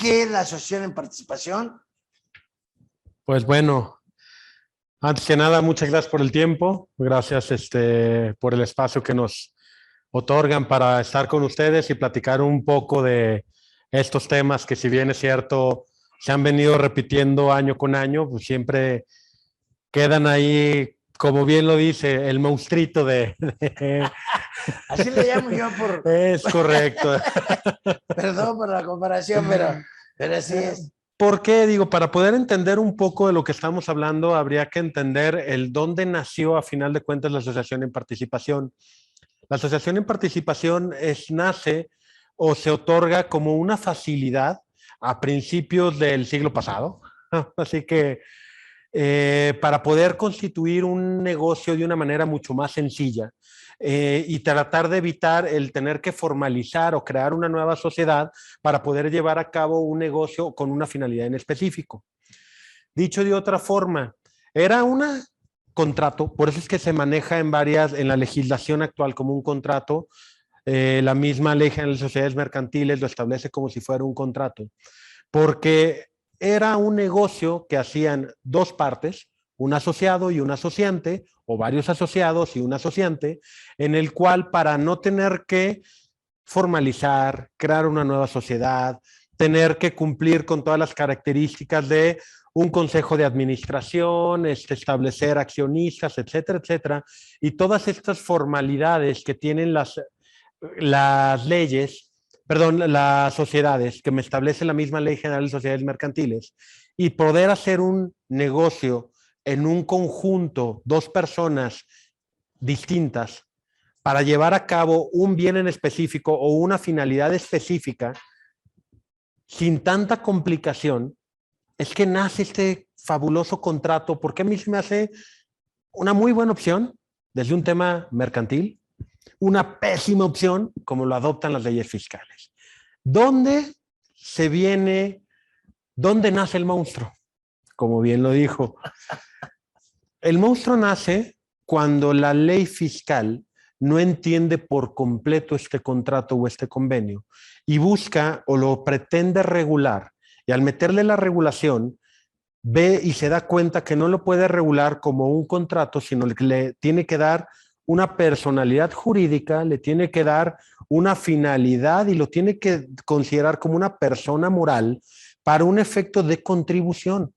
¿Qué es la asociación en participación? Pues bueno, antes que nada, muchas gracias por el tiempo. Gracias por el espacio que nos otorgan para estar con ustedes y platicar un poco de estos temas que, si bien es cierto, se han venido repitiendo año con año, pues siempre quedan ahí, como bien lo dice, el monstruito Así le llamo yo por... Es correcto. Perdón por la comparación, pero así es. ¿Por qué? Digo, para poder entender un poco de lo que estamos hablando, habría que entender el dónde nació, a final de cuentas, la asociación en participación. La asociación en participación nace o se otorga como una facilidad a principios del siglo pasado. Así que para poder constituir un negocio de una manera mucho más sencilla y tratar de evitar el tener que formalizar o crear una nueva sociedad para poder llevar a cabo un negocio con una finalidad en específico. Dicho de otra forma, era un contrato, por eso es que se maneja en la legislación actual como un contrato. La misma ley general de sociedades mercantiles lo establece como si fuera un contrato, porque era un negocio que hacían dos partes, un asociado y un asociante, o varios asociados y un asociante, en el cual, para no tener que formalizar, crear una nueva sociedad, tener que cumplir con todas las características de un consejo de administración, establecer accionistas, etcétera, etcétera, y todas estas formalidades que tienen las leyes, perdón, las sociedades, que me establece la misma Ley General de Sociedades Mercantiles, y poder hacer un negocio en un conjunto, dos personas distintas, para llevar a cabo un bien en específico o una finalidad específica, sin tanta complicación, es que nace este fabuloso contrato, porque a mí se me hace una muy buena opción desde un tema mercantil, una pésima opción como lo adoptan las leyes fiscales. ¿Dónde nace el monstruo? Como bien lo dijo. El monstruo nace cuando la ley fiscal no entiende por completo este contrato o este convenio y busca o lo pretende regular, y al meterle la regulación ve y se da cuenta que no lo puede regular como un contrato, sino que le tiene que dar una personalidad jurídica, le tiene que dar una finalidad y lo tiene que considerar como una persona moral para un efecto de contribución.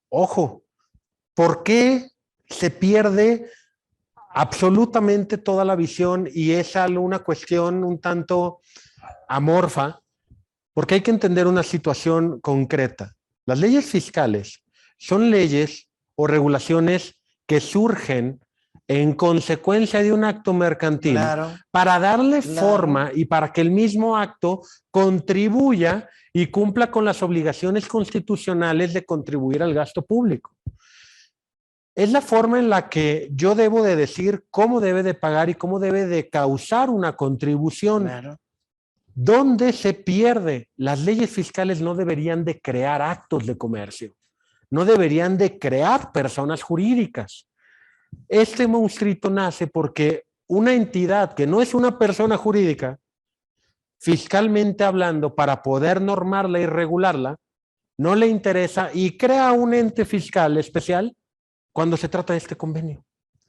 Ojo, ¿por qué se pierde absolutamente toda la visión y es una cuestión un tanto amorfa? Porque hay que entender una situación concreta. Las leyes fiscales son leyes o regulaciones que surgen en consecuencia de un acto mercantil, claro, para darle forma y para que el mismo acto contribuya y cumpla con las obligaciones constitucionales de contribuir al gasto público. Es la forma en la que yo debo de decir cómo debe de pagar y cómo debe de causar una contribución. Claro. ¿Dónde se pierde? Las leyes fiscales no deberían de crear actos de comercio, no deberían de crear personas jurídicas. Este monstruito nace porque una entidad que no es una persona jurídica, fiscalmente hablando, para poder normarla y regularla, no le interesa y crea un ente fiscal especial cuando se trata de este convenio.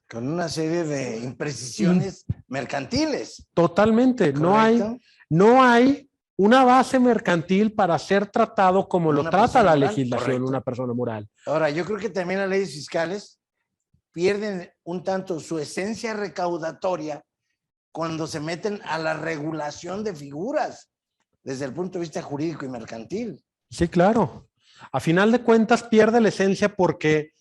Con una serie de imprecisiones mercantiles. Totalmente. No hay una base mercantil para ser tratado como lo trata la legislación, una persona moral. Ahora, yo creo que también las leyes fiscales pierden un tanto su esencia recaudatoria cuando se meten a la regulación de figuras desde el punto de vista jurídico y mercantil. Sí, claro. A final de cuentas pierde la esencia porque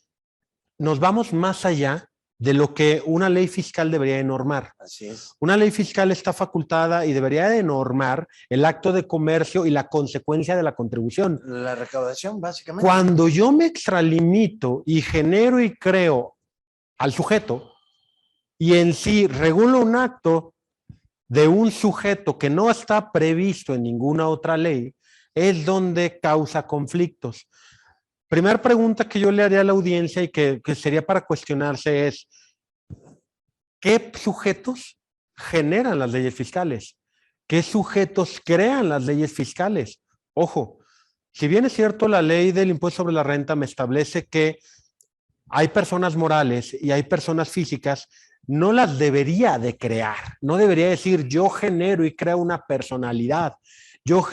nos vamos más allá de lo que una ley fiscal debería de normar. Así es. Una ley fiscal está facultada y debería de normar el acto de comercio y la consecuencia de la contribución. La recaudación, básicamente. Cuando yo me extralimito y genero y creo al sujeto y en sí regulo un acto de un sujeto que no está previsto en ninguna otra ley, es donde causa conflictos. Primera pregunta que yo le haría a la audiencia y que sería para cuestionarse es, ¿qué sujetos generan las leyes fiscales? ¿Qué sujetos crean las leyes fiscales? Ojo, Si bien es cierto, la ley del impuesto sobre la renta me establece que hay personas morales y hay personas físicas, no las debería de crear. No debería decir yo genero y creo una personalidad. Yo,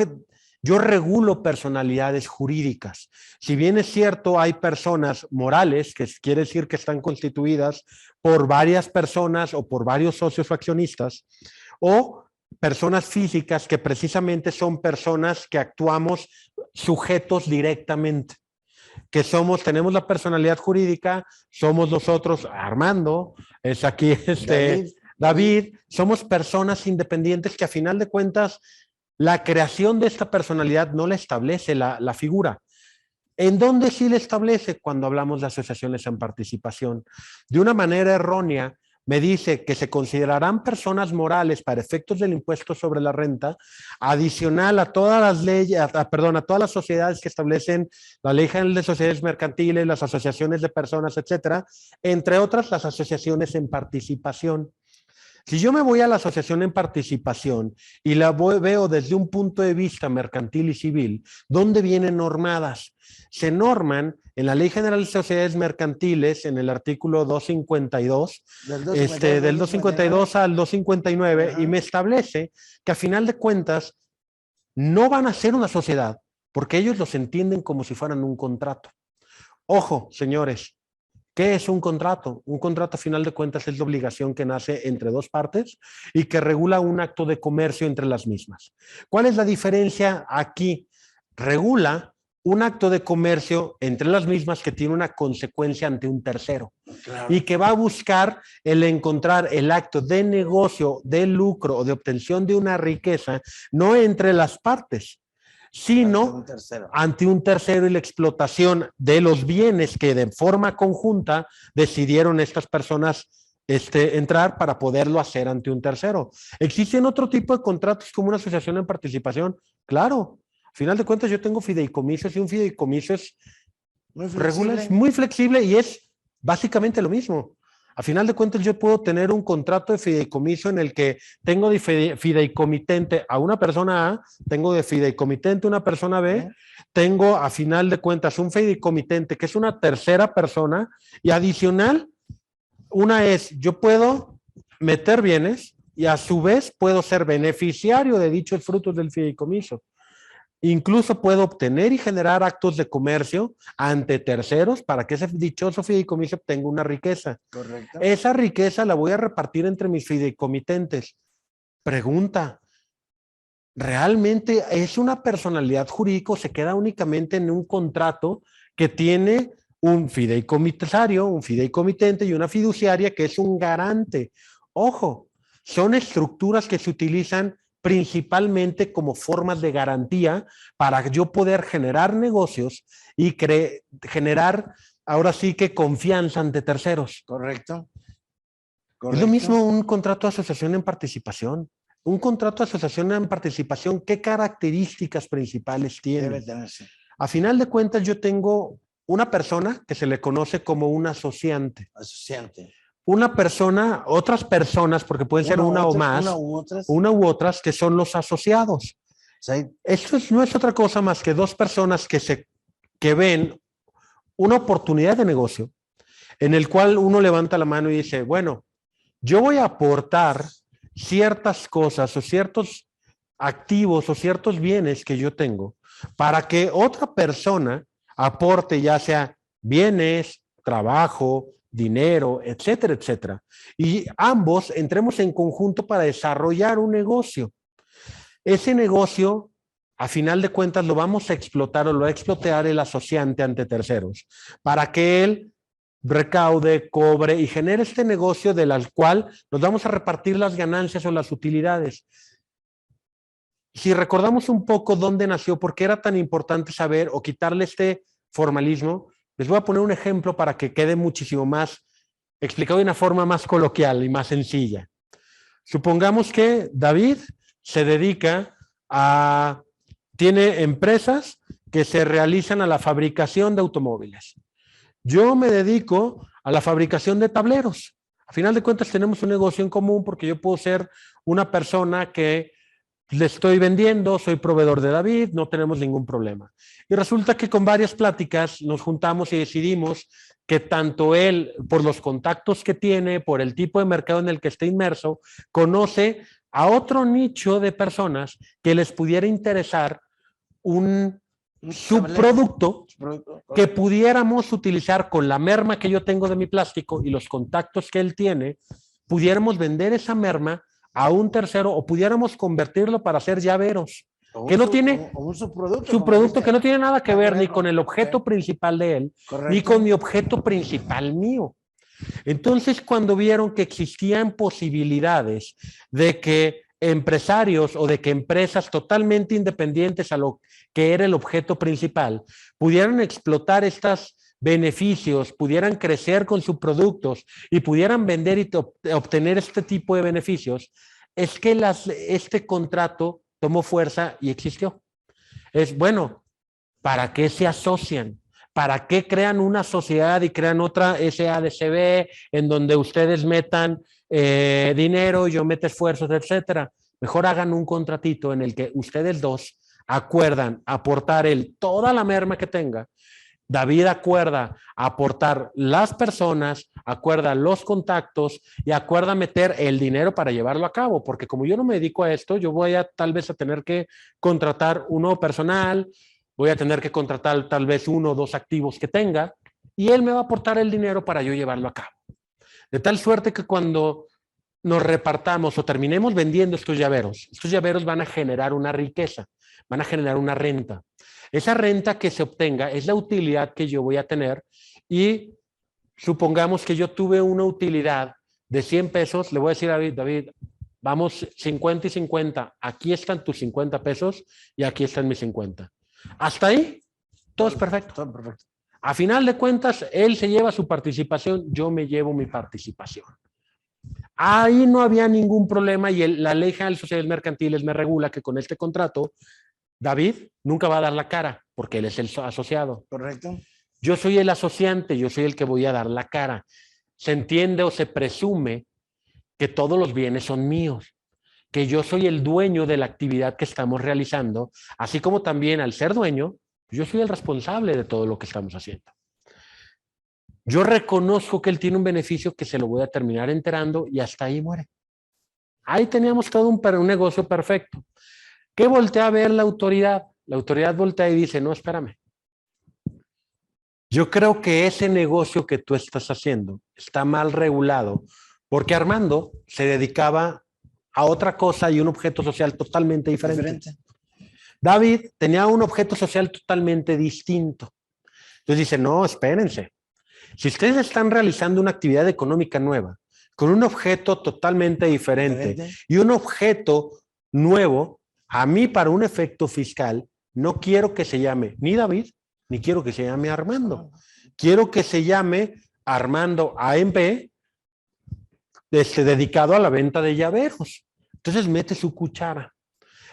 yo regulo personalidades jurídicas. Si bien es cierto, hay personas morales, que quiere decir que están constituidas por varias personas o por varios socios o accionistas, o personas físicas que precisamente son personas que actuamos sujetos directamente, que somos, tenemos la personalidad jurídica, somos nosotros, Armando, es aquí David, somos personas independientes que a final de cuentas la creación de esta personalidad no la establece la figura. ¿En dónde sí le establece? Cuando hablamos de asociaciones en participación. De una manera errónea, me dice que se considerarán personas morales para efectos del impuesto sobre la renta, adicional a todas las leyes, a todas las sociedades que establecen la Ley General de Sociedades Mercantiles, las asociaciones de personas, etcétera, entre otras las asociaciones en participación. Si yo me voy a la asociación en participación y la veo desde un punto de vista mercantil y civil, ¿dónde vienen normadas? Se norman en la Ley General de Sociedades Mercantiles, en el artículo 252, del 252 al 259, y me establece que a final de cuentas no van a ser una sociedad, porque ellos los entienden como si fueran un contrato. Ojo, señores, ¿qué es un contrato? Un contrato, a final de cuentas, es la obligación que nace entre dos partes y que regula un acto de comercio entre las mismas. ¿Cuál es la diferencia aquí? Regula un acto de comercio entre las mismas que tiene una consecuencia ante un tercero. Claro. Y que va a buscar el encontrar el acto de negocio, de lucro o de obtención de una riqueza, no entre las partes, sino ante un tercero y la explotación de los bienes que de forma conjunta decidieron estas personas entrar para poderlo hacer ante un tercero. ¿Existen otro tipo de contratos como una asociación en participación? Claro. Al final de cuentas yo tengo fideicomisos y un fideicomiso es muy flexible y es básicamente lo mismo. A final de cuentas, yo puedo tener un contrato de fideicomiso en el que tengo de fideicomitente a una persona A, tengo de fideicomitente a una persona B, tengo a final de cuentas un fideicomitente que es una tercera persona y adicional, una es, yo puedo meter bienes y a su vez puedo ser beneficiario de dichos frutos del fideicomiso. Incluso puedo obtener y generar actos de comercio ante terceros para que ese dichoso fideicomiso obtenga una riqueza. Correcto. Esa riqueza la voy a repartir entre mis fideicomitentes. Pregunta, ¿realmente es una personalidad jurídica o se queda únicamente en un contrato que tiene un fideicomisario, un fideicomitente y una fiduciaria que es un garante? Ojo, son estructuras que se utilizan principalmente como formas de garantía para yo poder generar negocios y generar, ahora sí que confianza ante terceros. Correcto. Es lo mismo un contrato de asociación en participación. Un contrato de asociación en participación, ¿qué características principales tiene? Debe tenerse. A final de cuentas, yo tengo una persona que se le conoce como un asociante. Asociante. Una persona, otras personas, porque pueden ser una o más, una u otras, que son los asociados. Sí. Esto no es otra cosa más que dos personas que ven una oportunidad de negocio en el cual uno levanta la mano y dice, bueno, yo voy a aportar ciertas cosas o ciertos activos o ciertos bienes que yo tengo para que otra persona aporte ya sea bienes, trabajo, dinero, etcétera, etcétera. Y ambos entremos en conjunto para desarrollar un negocio. Ese negocio, a final de cuentas, lo vamos a explotar o lo va a explotar el asociante ante terceros para que él recaude, cobre y genere este negocio del cual nos vamos a repartir las ganancias o las utilidades. Si recordamos un poco dónde nació, por qué era tan importante saber o quitarle este formalismo, les voy a poner un ejemplo para que quede muchísimo más explicado de una forma más coloquial y más sencilla. Supongamos que David se dedica tiene empresas que se realizan a la fabricación de automóviles. Yo me dedico a la fabricación de tableros. A final de cuentas tenemos un negocio en común porque yo puedo ser una persona que le estoy vendiendo, soy proveedor de David, no tenemos ningún problema. Y resulta que con varias pláticas nos juntamos y decidimos que tanto él, por los contactos que tiene, por el tipo de mercado en el que está inmerso, conoce a otro nicho de personas que les pudiera interesar un subproducto que pudiéramos utilizar con la merma que yo tengo de mi plástico y los contactos que él tiene, pudiéramos vender esa merma a un tercero o pudiéramos convertirlo para hacer llaveros, que no tiene un subproducto, su producto que no tiene nada que ver ni con el objeto principal de él, correcto, ni con mi objeto principal mío. Entonces, cuando vieron que existían posibilidades de que empresarios o de que empresas totalmente independientes a lo que era el objeto principal pudieran explotar estos beneficios, pudieran crecer con sus productos y pudieran vender y obtener este tipo de beneficios, es que este contrato tomó fuerza y existió. Es bueno, ¿para qué se asocian? ¿Para qué crean una sociedad y crean otra SADCB en donde ustedes metan dinero, yo meto esfuerzos, etcétera? Mejor hagan un contratito en el que ustedes dos acuerdan aportar toda la merma que tenga. David acuerda aportar las personas, acuerda los contactos y acuerda meter el dinero para llevarlo a cabo, porque como yo no me dedico a esto, yo voy a tal vez a tener que contratar un nuevo personal, voy a tener que contratar tal vez 1 o 2 activos que tenga y él me va a aportar el dinero para yo llevarlo a cabo. De tal suerte que cuando nos repartamos o terminemos vendiendo estos llaveros van a generar una riqueza, van a generar una renta. Esa renta que se obtenga es la utilidad que yo voy a tener y supongamos que yo tuve una utilidad de 100 pesos, le voy a decir a David, vamos 50 y 50, aquí están tus 50 pesos y aquí están mis 50. Hasta ahí, todo es perfecto. Todo perfecto. A final de cuentas, él se lleva su participación, yo me llevo mi participación. Ahí no había ningún problema y la ley general de sociedades mercantiles me regula que con este contrato David nunca va a dar la cara porque él es el asociado. Correcto. Yo soy el asociante, yo soy el que voy a dar la cara. Se entiende o se presume que todos los bienes son míos, que yo soy el dueño de la actividad que estamos realizando, así como también al ser dueño, yo soy el responsable de todo lo que estamos haciendo. Yo reconozco que él tiene un beneficio que se lo voy a terminar enterando y hasta ahí muere. Ahí teníamos todo un negocio perfecto. ¿Qué voltea a ver la autoridad? La autoridad voltea y dice, no, espérame. Yo creo que ese negocio que tú estás haciendo está mal regulado porque Armando se dedicaba a otra cosa y un objeto social totalmente diferente. David tenía un objeto social totalmente distinto. Entonces dice, no, espérense. Si ustedes están realizando una actividad económica nueva con un objeto totalmente diferente y un objeto nuevo, a mí para un efecto fiscal no quiero que se llame ni David ni quiero que se llame Armando. Quiero que se llame Armando AMP dedicado a la venta de llaveros. Entonces mete su cuchara.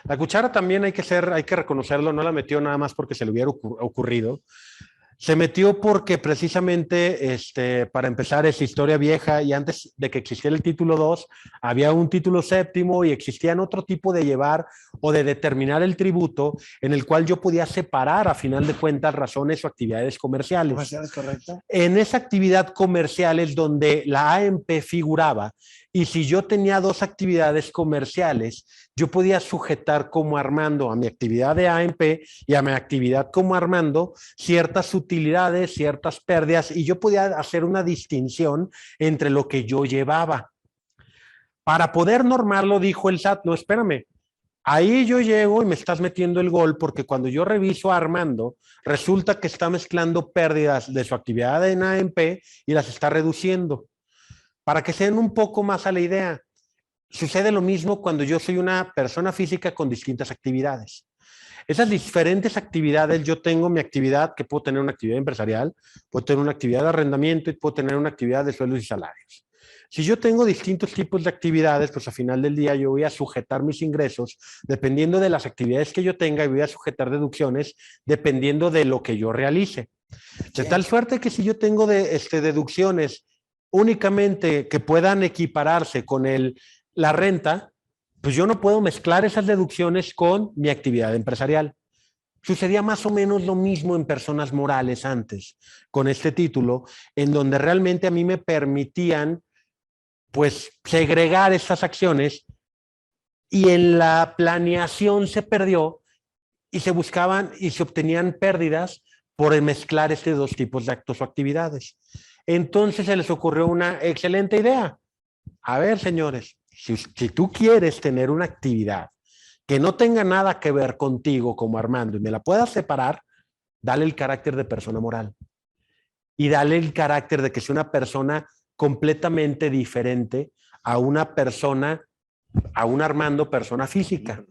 La cuchara también hay que reconocerlo, no la metió nada más porque se le hubiera ocurrido. Se metió porque precisamente, para empezar, es historia vieja y antes de que existiera el título 2, había un título séptimo y existían otro tipo de llevar o de determinar el tributo en el cual yo podía separar a final de cuentas razones o actividades comerciales. Comerciales, correcto. En esa actividad comercial es donde la AMP figuraba y si yo tenía 2 actividades comerciales, yo podía sujetar como Armando a mi actividad de AMP y a mi actividad como Armando ciertas utilidades, ciertas pérdidas y yo podía hacer una distinción entre lo que yo llevaba. Para poder normarlo, dijo el SAT, no, espérame, ahí yo llego y me estás metiendo el gol porque cuando yo reviso a Armando, resulta que está mezclando pérdidas de su actividad en AMP y las está reduciendo. Para que se den un poco más a la idea, sucede lo mismo cuando yo soy una persona física con distintas actividades. Esas diferentes actividades, yo tengo mi actividad, que puedo tener una actividad empresarial, puedo tener una actividad de arrendamiento y puedo tener una actividad de sueldos y salarios. Si yo tengo distintos tipos de actividades, pues al final del día yo voy a sujetar mis ingresos dependiendo de las actividades que yo tenga y voy a sujetar deducciones dependiendo de lo que yo realice. De tal suerte que si yo tengo deducciones únicamente que puedan equipararse con la renta, pues yo no puedo mezclar esas deducciones con mi actividad empresarial. Sucedía más o menos lo mismo en personas morales antes, con este título, en donde realmente a mí me permitían, pues, segregar estas acciones y en la planeación se perdió y se buscaban y se obtenían pérdidas por mezclar estos dos tipos de actos o actividades. Entonces se les ocurrió una excelente idea. A ver, señores, si tú quieres tener una actividad que no tenga nada que ver contigo como Armando y me la puedas separar, dale el carácter de persona moral y dale el carácter de que sea una persona completamente diferente a una persona, a un Armando persona física.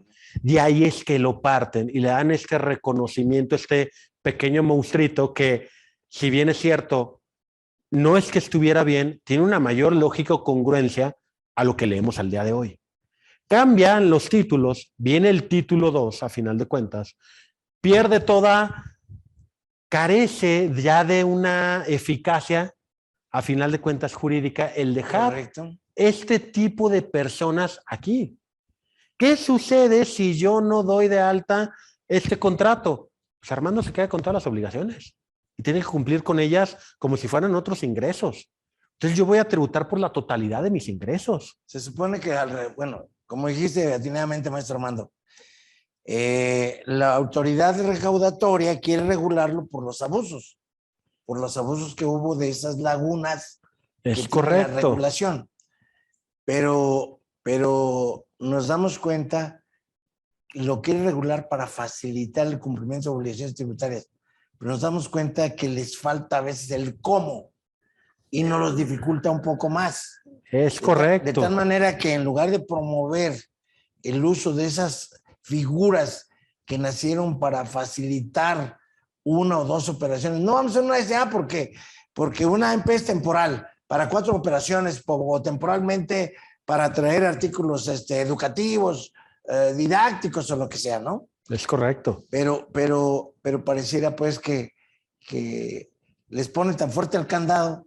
De ahí es que lo parten y le dan este reconocimiento, este pequeño monstruito que, si bien es cierto, no es que estuviera bien, tiene una mayor lógica o congruencia a lo que leemos al día de hoy. Cambian los títulos, viene el título 2 a final de cuentas, pierde toda, carece ya de una eficacia a final de cuentas jurídica el dejar Correcto. este tipo de personas aquí. ¿Qué sucede si yo no doy de alta este contrato? Pues Armando se queda con todas las obligaciones y tiene que cumplir con ellas como si fueran otros ingresos. Entonces yo voy a tributar por la totalidad de mis ingresos. Se supone que, bueno, como dijiste atinadamente, maestro Armando, la autoridad recaudatoria quiere regularlo por los abusos que hubo de esas lagunas Es que tiene la correcto. regulación. Pero nos damos cuenta, lo quiere regular para facilitar el cumplimiento de obligaciones tributarias, pero nos damos cuenta que les falta a veces el cómo y nos los dificulta un poco más. Es correcto. De tal manera que en lugar de promover el uso de esas figuras que nacieron para facilitar una o dos operaciones, no vamos a hacer una SA porque una empresa es temporal para 4 operaciones o temporalmente para traer artículos educativos, didácticos o lo que sea, ¿no? Es correcto. Pero pareciera pues que les pone tan fuerte el candado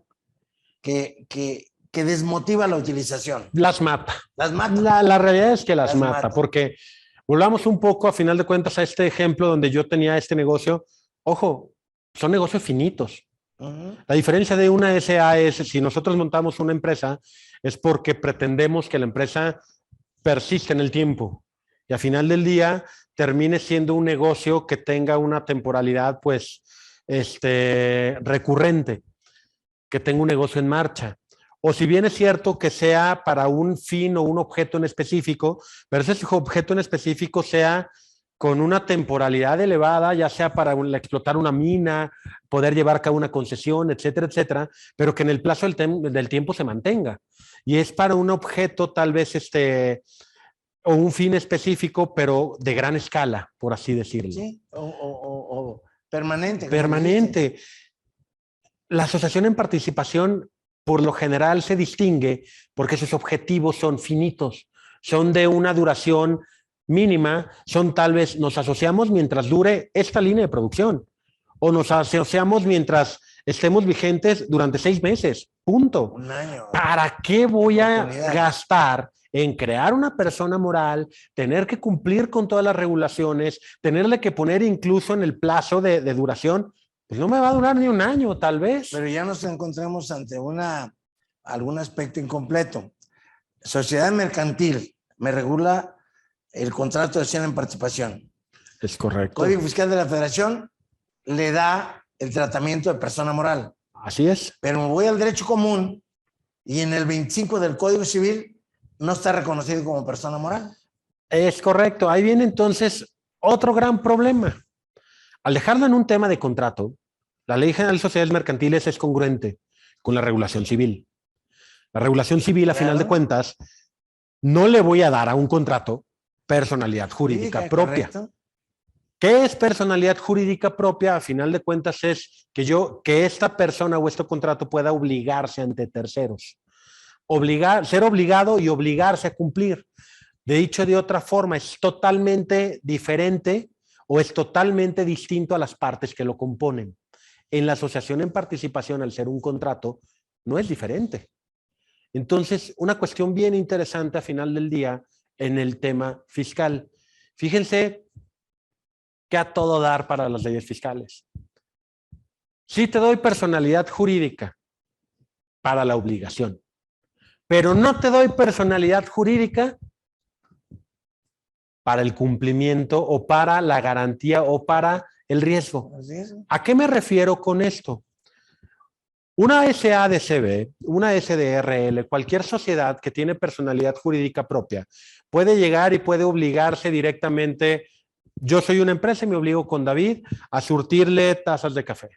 que desmotiva la utilización. Las mata. Las mata. La realidad es que las mata, mata, porque volvamos un poco a final de cuentas a este ejemplo donde yo tenía este negocio. Ojo, son negocios finitos. La diferencia de una SA es, si nosotros montamos una empresa, es porque pretendemos que la empresa persista en el tiempo y a final del día termine siendo un negocio que tenga una temporalidad pues recurrente, que tenga un negocio en marcha. O si bien es cierto que sea para un fin o un objeto en específico, pero ese objeto en específico sea con una temporalidad elevada, ya sea para explotar una mina, poder llevar a cabo una concesión, etcétera, etcétera, pero que en el plazo del tiempo se mantenga. Y es para un objeto tal vez o un fin específico, pero de gran escala, por así decirlo. Sí, o permanente. Permanente. La asociación en participación, por lo general, se distingue porque sus objetivos son finitos, son de una duración mínima, son tal vez nos asociamos mientras dure esta línea de producción o nos asociamos mientras estemos vigentes durante 6 meses, punto. Un año. ¿Para qué voy a gastar en crear una persona moral, tener que cumplir con todas las regulaciones, tenerle que poner incluso en el plazo de duración? Pues no me va a durar ni un año, tal vez. Pero ya nos encontramos ante algún aspecto incompleto. Sociedad mercantil me regula el contrato de acción en participación. Es correcto. Código Fiscal de la Federación le da el tratamiento de persona moral. Así es. Pero me voy al derecho común y en el 25 del Código Civil no está reconocido como persona moral. Es correcto. Ahí viene entonces otro gran problema. Al dejarlo en un tema de contrato, la Ley General de Sociedades Mercantiles es congruente con la regulación civil. La regulación civil, a final de cuentas, no le voy a dar a un contrato personalidad jurídica propia. Correcto. ¿Qué es personalidad jurídica propia? A final de cuentas es que esta persona o este contrato pueda obligarse ante terceros. Ser obligado y obligarse a cumplir. De dicho de otra forma, es totalmente diferente o es totalmente distinto a las partes que lo componen. En la asociación en participación, al ser un contrato, no es diferente. Entonces, una cuestión bien interesante a final del día en el tema fiscal. Fíjense que a todo dar para las leyes fiscales. Sí te doy personalidad jurídica para la obligación, pero no te doy personalidad jurídica para el cumplimiento o para la garantía o para el riesgo. ¿A qué me refiero con esto? Una SADCB, una SDRL, cualquier sociedad que tiene personalidad jurídica propia, puede llegar y puede obligarse directamente. Yo soy una empresa y me obligo con David a surtirle tazas de café.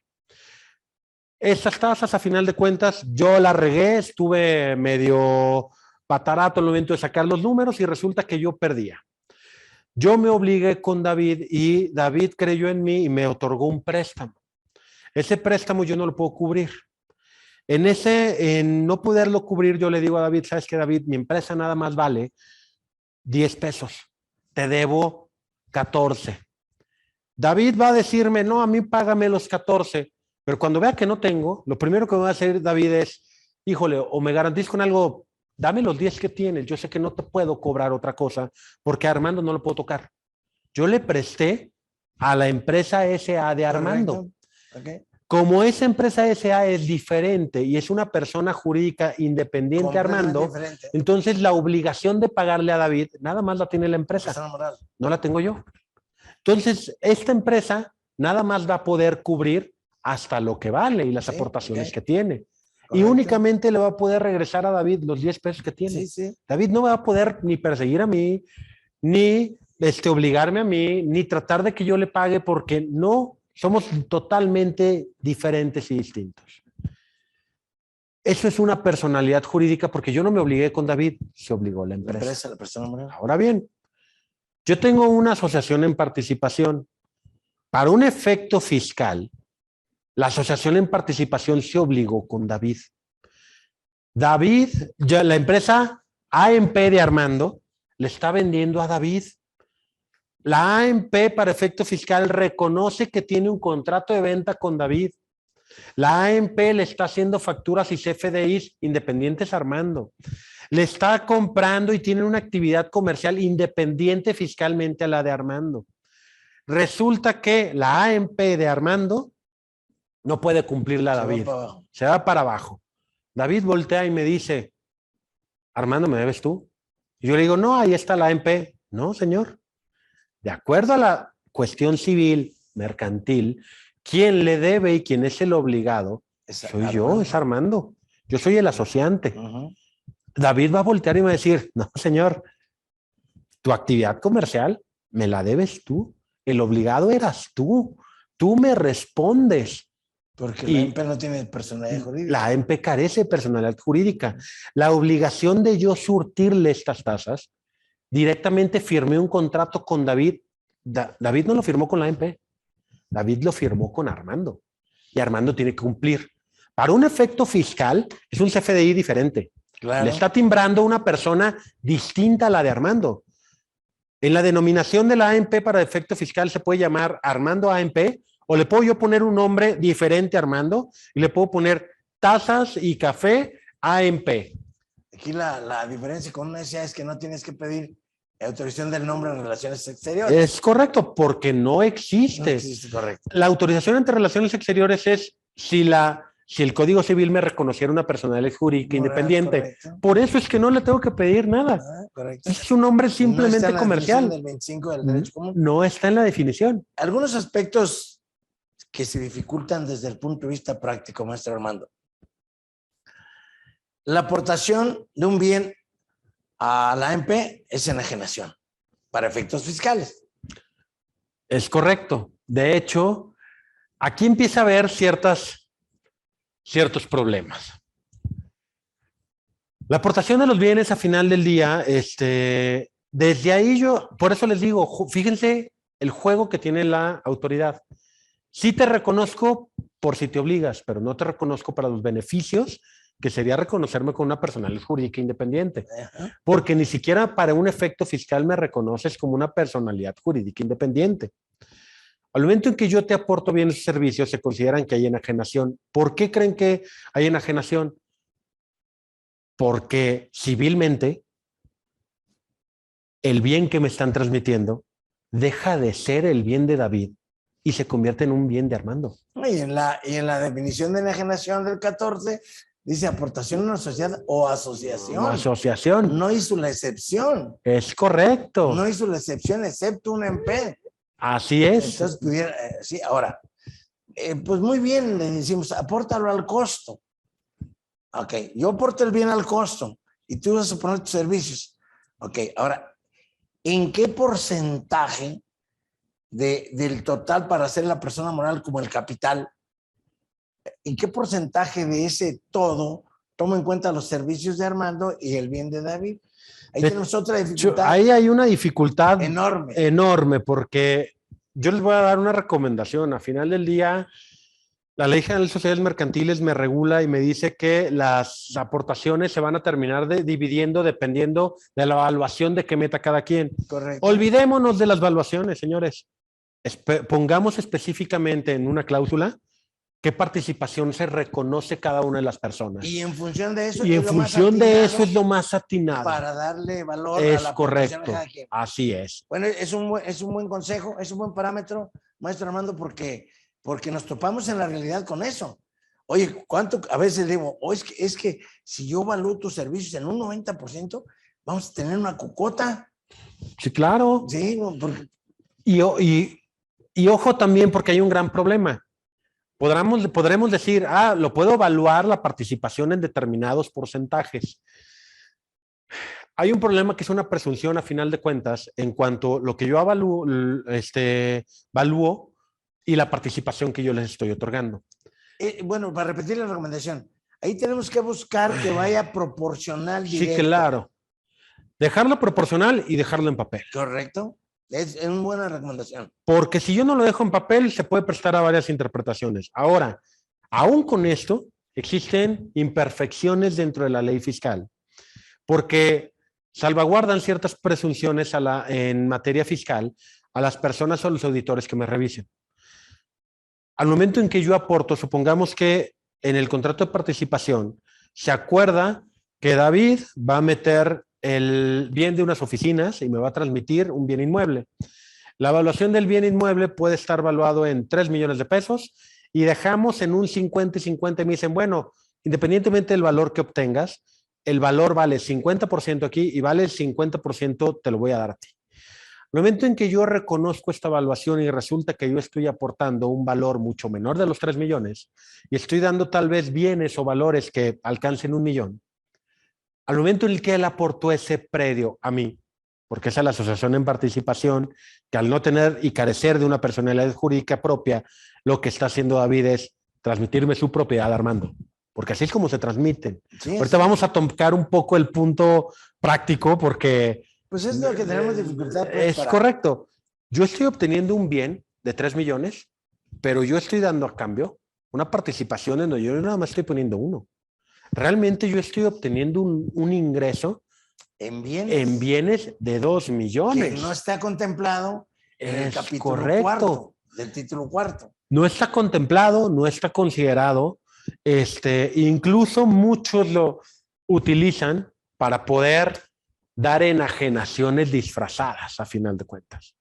Estas tazas, a final de cuentas, yo las regué, estuve medio patarato al momento de sacar los números y resulta que yo perdía. Yo me obligué con David y David creyó en mí y me otorgó un préstamo. Ese préstamo yo no lo puedo cubrir. En no poderlo cubrir, yo le digo a David, ¿sabes qué, David? Mi empresa nada más vale 10 pesos. Te debo 14. David va a decirme, no, a mí págame los 14. Pero cuando vea que no tengo, lo primero que me va a hacer David es, híjole, o me garantizo con algo, dame los 10 que tienes. Yo sé que no te puedo cobrar otra cosa porque a Armando no lo puedo tocar. Yo le presté a la empresa SA de Armando. Okay. Como esa empresa SA es diferente y es una persona jurídica independiente, Armando, diferente. Entonces la obligación de pagarle a David nada más la tiene la empresa. No la tengo yo. Entonces, esta empresa nada más va a poder cubrir hasta lo que vale y las aportaciones que tiene. Correcto. Y únicamente le va a poder regresar a David los 10 pesos que tiene. David no va a poder ni perseguir a mí, ni obligarme a mí, ni tratar de que yo le pague porque no, somos totalmente diferentes y distintos. Eso es una personalidad jurídica porque yo no me obligué con David, se obligó la empresa. La persona moral. Ahora bien, yo tengo una asociación en participación. Para un efecto fiscal, la asociación en participación se obligó con David. David, ya la empresa AMP de Armando, le está vendiendo a David. La AMP para efecto fiscal reconoce que tiene un contrato de venta con David. La AMP le está haciendo facturas y CFDIs independientes a Armando. Le está comprando y tiene una actividad comercial independiente fiscalmente a la de Armando. Resulta que la AMP de Armando no puede cumplirla a David. Se va para abajo. David voltea y me dice, Armando, ¿me debes tú? Y yo le digo, no, ahí está la AMP. No, señor. De acuerdo a la cuestión civil, mercantil, quien le debe y quien es el obligado, soy yo, es Armando. Yo soy el asociante. David va a voltear y me va a decir, no, señor, tu actividad comercial me la debes tú. El obligado eras tú. Tú me respondes. Porque la AMP no tiene personalidad jurídica. La AMP carece de personalidad jurídica. La obligación de yo surtirle estas tasas, directamente firmé un contrato con David. David no lo firmó con la AMP. David lo firmó con Armando. Y Armando tiene que cumplir. Para un efecto fiscal, es un CFDI diferente. Claro. Le está timbrando una persona distinta a la de Armando. En la denominación de la AMP para efecto fiscal se puede llamar Armando AMP o le puedo yo poner un nombre diferente a Armando y le puedo poner tazas y café AMP. Aquí la diferencia con una SA es que no tienes que pedir autorización del nombre en relaciones exteriores. Es correcto, porque no existe. No existe, correcto. La autorización entre relaciones exteriores es si el Código Civil me reconociera una personalidad jurídica independiente. Correcto. Por eso es que no le tengo que pedir nada. Correcto. Es un nombre simplemente comercial. Del 25 del derecho común. No está en la definición. Algunos aspectos que se dificultan desde el punto de vista práctico, maestro Armando. La aportación de un bien a la AMP es enajenación para efectos fiscales. Es correcto. De hecho, aquí empieza a haber ciertos problemas. La aportación de los bienes a final del día, desde ahí por eso les digo, fíjense el juego que tiene la autoridad. Sí te reconozco por si te obligas, pero no te reconozco para los beneficios que sería reconocerme con una personalidad jurídica independiente. Porque ni siquiera para un efecto fiscal me reconoces como una personalidad jurídica independiente. Al momento en que yo te aporto bienes y servicios, se consideran que hay enajenación. ¿Por qué creen que hay enajenación? Porque civilmente el bien que me están transmitiendo deja de ser el bien de David y se convierte en un bien de Armando. Y en la definición de enajenación del 14, dice aportación a una sociedad o asociación. Una asociación. No hizo la excepción. Es correcto. No hizo la excepción excepto un MP. Así es. Entonces pudiera, sí, ahora, pues muy bien, le decimos, apórtalo al costo. Ok, yo aporto el bien al costo y tú vas a poner tus servicios. Ok, ahora, ¿en qué porcentaje del total para hacer la persona moral como el capital? ¿En qué porcentaje de ese todo toma en cuenta los servicios de Armando y el bien de David? Ahí tenemos otra dificultad. Ahí hay una dificultad enorme, porque yo les voy a dar una recomendación. A final del día, la Ley General de Sociedades Mercantiles me regula y me dice que las aportaciones se van a terminar dividiendo dependiendo de la evaluación de que meta cada quien. Correcto. Olvidémonos de las evaluaciones, señores. Pongamos específicamente en una cláusula qué participación se reconoce cada una de las personas. Y en función de eso, es lo más atinado. Para darle valor es a la correcto. De cada quien. Así es. Bueno, es un buen consejo, es un buen parámetro, maestro Armando, porque nos topamos en la realidad con eso. Oye, ¿cuánto? A veces digo, es que si yo valúo tus servicios en un 90%, vamos a tener una cucota. Sí, claro. Sí, porque... y ojo también, porque hay un gran problema. Podremos decir, lo puedo evaluar la participación en determinados porcentajes. Hay un problema que es una presunción a final de cuentas en cuanto a lo que yo evalúo y la participación que yo les estoy otorgando. Bueno, para repetir la recomendación, ahí tenemos que buscar que vaya proporcional directo. Sí, claro. Dejarlo proporcional y dejarlo en papel. Correcto. Es una buena recomendación. Porque si yo no lo dejo en papel, se puede prestar a varias interpretaciones. Ahora, aún con esto, existen imperfecciones dentro de la ley fiscal, porque salvaguardan ciertas presunciones en materia fiscal a las personas o a los auditores que me revisen. Al momento en que yo aporto, supongamos que en el contrato de participación se acuerda que David va a meter el bien de unas oficinas y me va a transmitir un bien inmueble. La evaluación del bien inmueble puede estar valuado en 3 millones de pesos y dejamos en un 50 y 50 y me dicen, bueno, independientemente del valor que obtengas, el valor vale 50% aquí y vale el 50% te lo voy a dar a ti. El momento en que yo reconozco esta evaluación y resulta que yo estoy aportando un valor mucho menor de los 3 millones y estoy dando tal vez bienes o valores que alcancen 1 millón, al momento en el que él aportó ese predio a mí, porque esa es la asociación en participación, que al no tener y carecer de una personalidad jurídica propia, lo que está haciendo David es transmitirme su propiedad a Armando, porque así es como se transmiten. Sí, ahorita vamos a tocar un poco el punto práctico, porque... Pues es lo que tenemos dificultad. Pues, es correcto. Yo estoy obteniendo un bien de 3 millones, pero yo estoy dando a cambio una participación en donde yo nada más estoy poniendo 1. Realmente yo estoy obteniendo un ingreso en bienes de 2 millones. Que no está contemplado en el capítulo cuarto del título cuarto. No está contemplado, no está considerado. Incluso muchos lo utilizan para poder dar enajenaciones disfrazadas, a final de cuentas,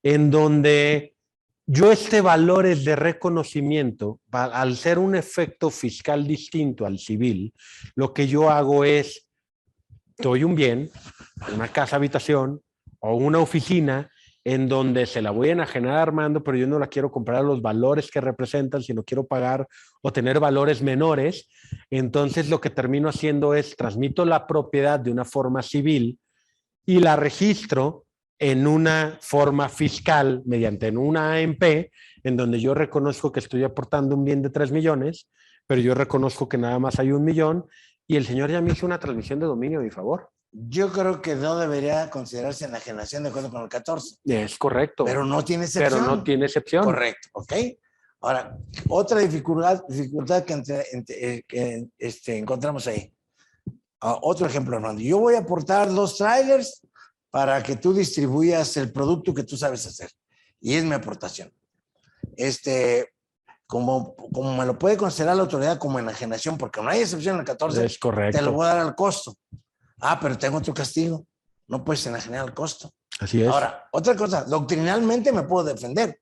en donde yo valores de reconocimiento, al ser un efecto fiscal distinto al civil, lo que yo hago es, doy un bien, una casa habitación o una oficina en donde se la voy a enajenar a Armando, pero yo no la quiero comprar a los valores que representan, sino quiero pagar o tener valores menores. Entonces lo que termino haciendo es transmito la propiedad de una forma civil y la registro en una forma fiscal mediante una AMP, en donde yo reconozco que estoy aportando un bien de 3 millones, pero yo reconozco que nada más hay 1 millón y el señor ya me hizo una transmisión de dominio a mi favor. Yo creo que no debería considerarse enajenación de acuerdo con el 14. Es correcto. Pero no tiene excepción. Pero no tiene excepción. Correcto, ¿ok? Ahora, otra dificultad que encontramos ahí. Otro ejemplo, Armando. Yo voy a aportar 2 trailers para que tú distribuyas el producto que tú sabes hacer. Y es mi aportación. Como me lo puede considerar la autoridad como enajenación, porque no hay excepción en el 14. Es correcto. Te lo voy a dar al costo. Pero tengo otro castigo. no puedes enajenar el costo. Así es. Ahora, otra cosa, doctrinalmente me puedo defender,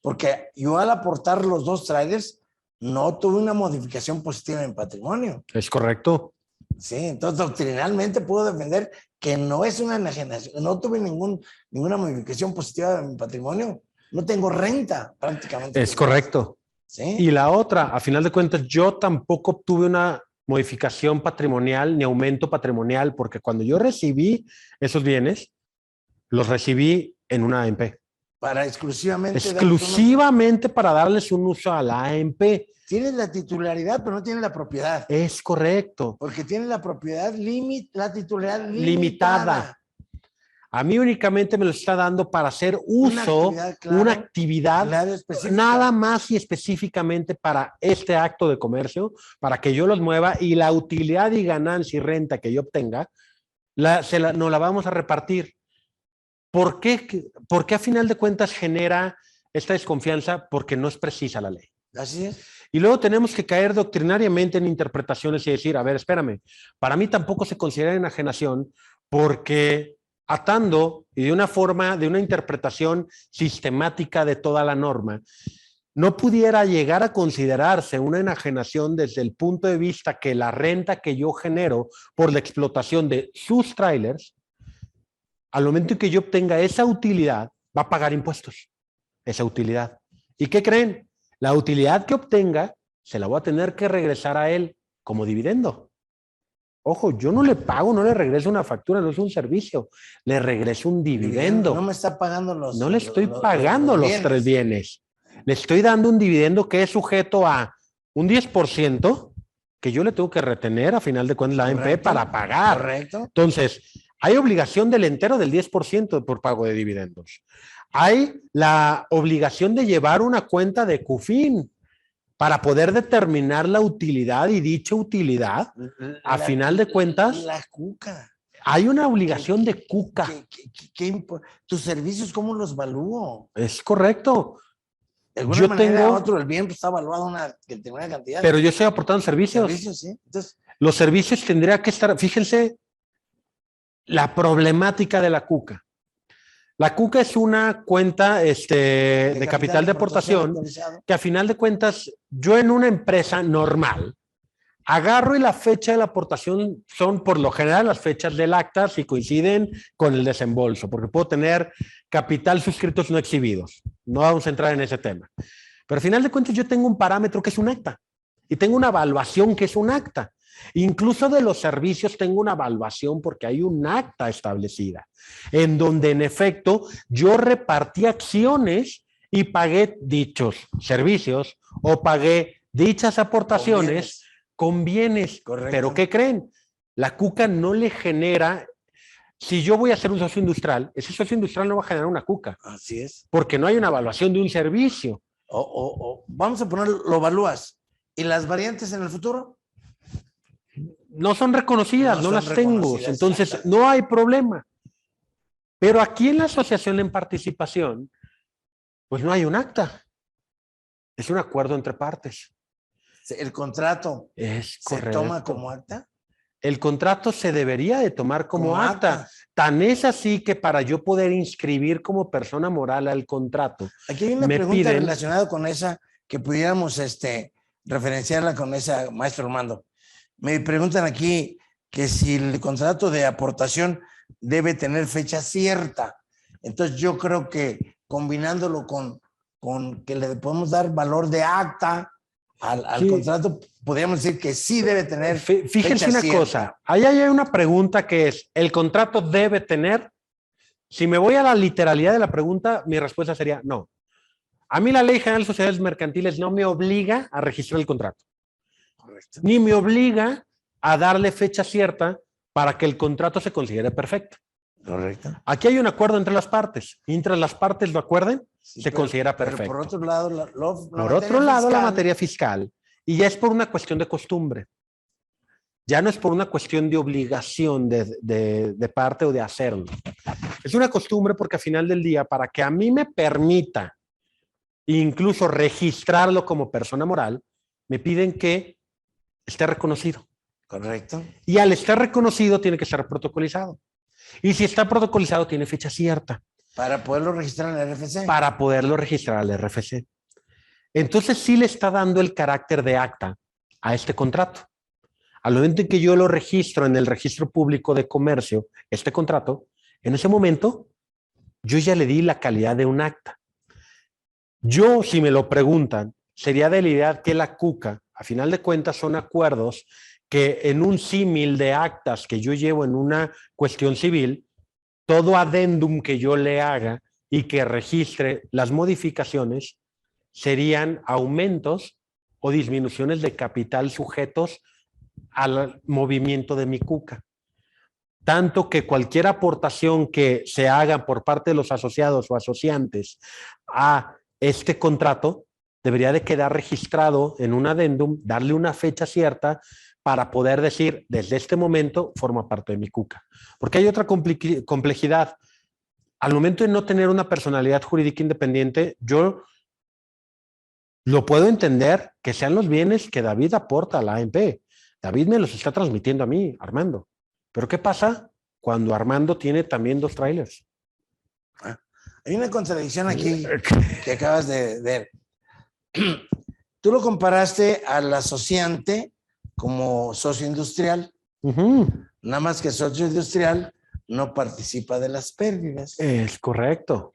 porque yo al aportar los 2 trailers no tuve una modificación positiva en patrimonio. Es correcto. Sí, entonces doctrinalmente puedo defender que no es una enajenación, no tuve ninguna modificación positiva de mi patrimonio, no tengo renta prácticamente. Es correcto. Sí. Y la otra, a final de cuentas, yo tampoco obtuve una modificación patrimonial ni aumento patrimonial, porque cuando yo recibí esos bienes, los recibí en una AMP. Para exclusivamente. Exclusivamente para darles un uso a la AMP. Tienes la titularidad, pero no tienes la propiedad. Es correcto. Porque tienes la propiedad, la titularidad limitada. A mí únicamente me lo está dando para hacer uso, una actividad nada más y específicamente para este acto de comercio, para que yo los mueva y la utilidad y ganancia y renta que yo obtenga, nos la vamos a repartir. ¿Por qué a final de cuentas genera esta desconfianza? Porque no es precisa la ley. Así es. Y luego tenemos que caer doctrinariamente en interpretaciones y decir, a ver, espérame, para mí tampoco se considera enajenación porque atando y de una forma, de una interpretación sistemática de toda la norma, no pudiera llegar a considerarse una enajenación desde el punto de vista que la renta que yo genero por la explotación de sus trailers, al momento en que yo obtenga esa utilidad, va a pagar impuestos, esa utilidad. ¿Y qué creen? La utilidad que obtenga se la voy a tener que regresar a él como dividendo. Ojo, yo no le pago, no le regreso una factura, no es un servicio, le regreso un dividendo. No me está pagando los... No le estoy pagando los 3 bienes. Le estoy dando un dividendo que es sujeto a un 10% que yo le tengo que retener a final de cuentas la AMP para pagar. Correcto. Entonces, hay obligación del entero del 10% por pago de dividendos. Hay la obligación de llevar una cuenta de CUFIN para poder determinar la utilidad y dicha utilidad, a final de cuentas, la cuca. Hay una obligación de cuca. ¿Tus servicios cómo los evalúo? Es correcto. De alguna manera otro, el bien está evaluado una cantidad. Pero yo estoy aportando servicios. Servicios, sí. Entonces, los servicios tendría que estar, fíjense, la problemática de la cuca. La cuca es una cuenta de capital de aportación que a final de cuentas, yo en una empresa normal, agarro y la fecha de la aportación son por lo general las fechas del acta si coinciden con el desembolso, porque puedo tener capital suscritos no exhibidos. No vamos a entrar en ese tema. Pero a final de cuentas yo tengo un parámetro que es un acta y tengo una evaluación que es un acta. Incluso de los servicios tengo una evaluación porque hay un acta establecida en donde en efecto yo repartí acciones y pagué dichos servicios o pagué dichas aportaciones con bienes. Correcto. Pero ¿qué creen? La cuca no le genera, si yo voy a hacer un socio industrial, ese socio industrial no va a generar una cuca. Así es. Porque no hay una evaluación de un servicio. Vamos a poner, lo evalúas. ¿Y las variantes en el futuro? No son reconocidas, no las tengo. Entonces, no hay problema. Pero aquí en la asociación en participación, pues no hay un acta. Es un acuerdo entre partes. ¿El contrato se toma como acta? El contrato se debería de tomar como acta. Tan es así que para yo poder inscribir como persona moral al contrato. Aquí hay una pregunta relacionada con esa que pudiéramos referenciarla con esa, maestro Armando. Me preguntan aquí que si el contrato de aportación debe tener fecha cierta. Entonces yo creo que combinándolo con que le podemos dar valor de acta al contrato, podríamos decir que sí debe tener Fíjense una cierta. cosa, ahí hay una pregunta que es, ¿el contrato debe tener? Si me voy a la literalidad de la pregunta, mi respuesta sería no. A mí la Ley General de Sociedades Mercantiles no me obliga a registrar el contrato. Correcto. Ni me obliga a darle fecha cierta para que el contrato se considere perfecto. Correcto. Aquí hay un acuerdo entre las partes. Mientras las partes lo acuerden, se considera perfecto. Pero por otro lado, la materia fiscal, y ya es por una cuestión de costumbre. Ya no es por una cuestión de obligación de parte o de hacerlo. Es una costumbre porque al final del día, para que a mí me permita incluso registrarlo como persona moral, me piden que esté reconocido. Correcto. Y al estar reconocido tiene que estar protocolizado. Y si está protocolizado, tiene fecha cierta. Para poderlo registrar en el RFC. Para poderlo registrar al RFC. Entonces sí le está dando el carácter de acta a este contrato. Al momento en que yo lo registro en el registro público de comercio, este contrato, en ese momento yo ya le di la calidad de un acta. Yo, si me lo preguntan, sería de la idea que la CUCA, a final de cuentas, son acuerdos que en un símil de actas que yo llevo en una cuestión civil, todo adendum que yo le haga y que registre las modificaciones serían aumentos o disminuciones de capital sujetos al movimiento de mi CUCA. Tanto que cualquier aportación que se haga por parte de los asociados o asociantes a este contrato debería de quedar registrado en un adendum, darle una fecha cierta para poder decir, desde este momento forma parte de mi CUCA. Porque hay otra complejidad. Al momento de no tener una personalidad jurídica independiente, yo lo puedo entender que sean los bienes que David aporta a la AMP. David me los está transmitiendo a mí, Armando. Pero ¿qué pasa cuando Armando tiene también 2 trailers? Hay una contradicción aquí que acabas de ver. Tú lo comparaste al asociante como socio industrial. Nada más que socio industrial no participa de las pérdidas. Es correcto.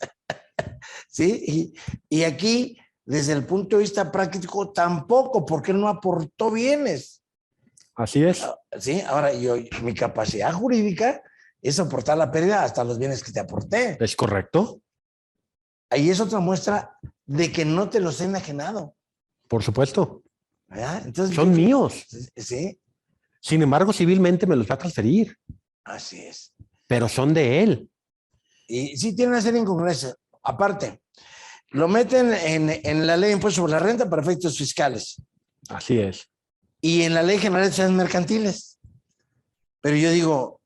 ¿Sí? Y aquí, desde el punto de vista práctico, tampoco, porque él no aportó bienes. Así es. Sí, ahora mi capacidad jurídica es soportar la pérdida hasta los bienes que te aporté. Es correcto. Ahí es otra muestra de que no te los he enajenado. Por supuesto. ¿Verdad? Entonces, son míos. Sí. Sin embargo, civilmente me los va a transferir. Así es. Pero son de él. Y sí tiene una serie de incongruencias. Aparte, lo meten en la ley de impuestos sobre la renta para efectos fiscales. Así es. Y en la ley general de sociedades mercantiles. Pero yo digo,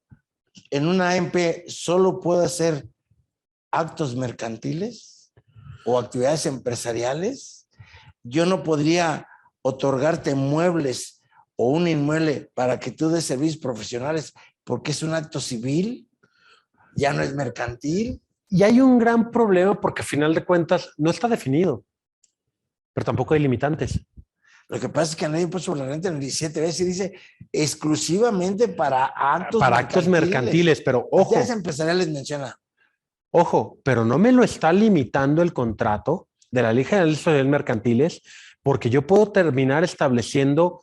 en una AMP solo puedo hacer actos mercantiles o actividades empresariales. Yo no podría otorgarte muebles o un inmueble para que tú des servicios profesionales porque es un acto civil, ya no es mercantil. Y hay un gran problema porque, a final de cuentas, no está definido, pero tampoco hay limitantes. Lo que pasa es que en la ley de impuestos sobre la renta en el 17B se dice exclusivamente para actos mercantiles, pero ojo. Actividades empresariales menciona. Ojo, pero no me lo está limitando el contrato de la Ley General de Sociedades Mercantiles, porque yo puedo terminar estableciendo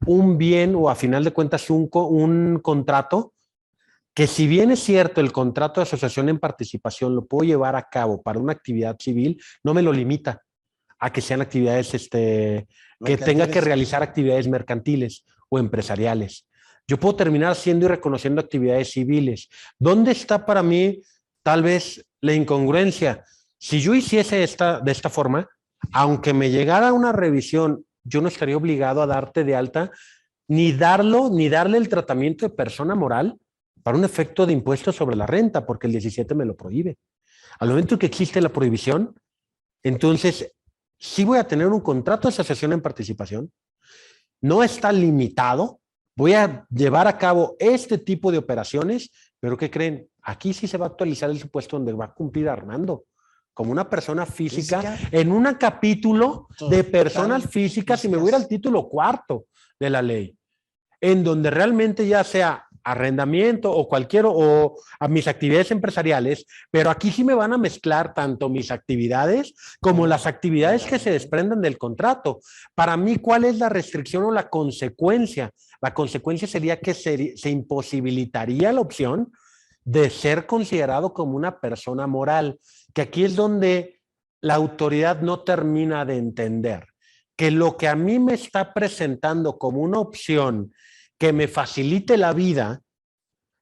un bien o, a final de cuentas, un contrato que, si bien es cierto, el contrato de asociación en participación lo puedo llevar a cabo para una actividad civil, no me lo limita a que sean actividades que tenga que realizar actividades mercantiles o empresariales. Yo puedo terminar haciendo y reconociendo actividades civiles. ¿Dónde está para mí tal vez la incongruencia? Si yo hiciese de esta forma, aunque me llegara una revisión, yo no estaría obligado a darte de alta ni darle el tratamiento de persona moral para un efecto de impuestos sobre la renta, porque el 17 me lo prohíbe. Al momento que existe la prohibición, entonces sí voy a tener un contrato de asociación en participación, no está limitado, voy a llevar a cabo este tipo de operaciones, pero ¿qué creen? Aquí sí se va a actualizar el supuesto donde va a cumplir Armando como una persona física en un capítulo de personas físicas, y me voy a ir al título 4 de la ley, en donde realmente ya sea arrendamiento o a mis actividades empresariales, pero aquí sí me van a mezclar tanto mis actividades como las actividades que se desprendan del contrato. Para mí, ¿cuál es la restricción o la consecuencia? La consecuencia sería que se imposibilitaría la opción de ser considerado como una persona moral, que aquí es donde la autoridad no termina de entender que lo que a mí me está presentando como una opción que me facilite la vida,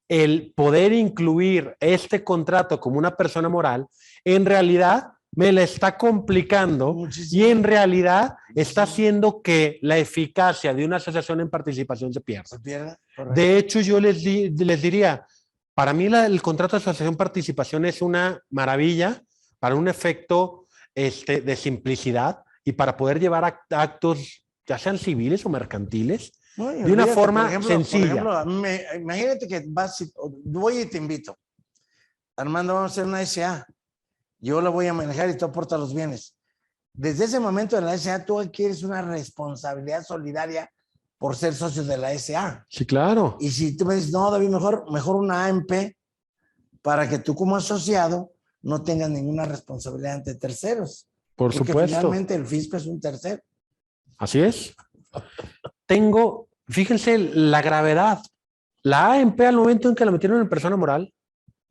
el poder incluir este contrato como una persona moral, en realidad me la está complicando. Muchísimo. Y en realidad está haciendo que la eficacia de una asociación en participación se pierda. De hecho, yo les diría, para mí el contrato de asociación participación es una maravilla para un efecto de simplicidad y para poder llevar actos, ya sean civiles o mercantiles, No, y de una olvídate, forma por ejemplo, sencilla. a mí imagínate que voy y te invito. Armando, vamos a hacer una SA. Yo la voy a manejar y tú aportas los bienes. Desde ese momento en la SA, tú adquieres una responsabilidad solidaria por ser socio de la SA. Sí, claro. Y si tú me dices, no, David, mejor una AMP para que tú como asociado no tengas ninguna responsabilidad ante terceros. Por Porque supuesto. finalmente el fisco es un tercero. Así es. Fíjense la gravedad. La AMP al momento en que la metieron en persona moral,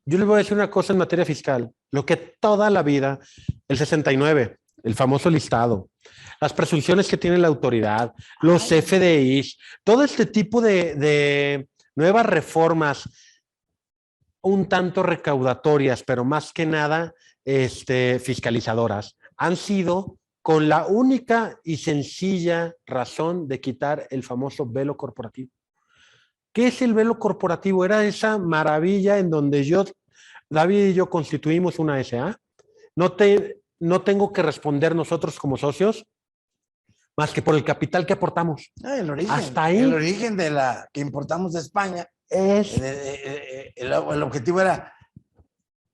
yo les voy a decir una cosa en materia fiscal, lo que toda la vida, el 69, el famoso listado, las presunciones que tiene la autoridad, los FDIs, todo este tipo de nuevas reformas un tanto recaudatorias, pero más que nada fiscalizadoras, han sido con la única y sencilla razón de quitar el famoso velo corporativo. ¿Qué es el velo corporativo? Era esa maravilla en donde David y yo constituimos una SA. No tengo que responder nosotros como socios más que por el capital que aportamos. El origen. Hasta ahí. El origen de la que importamos de España. El objetivo era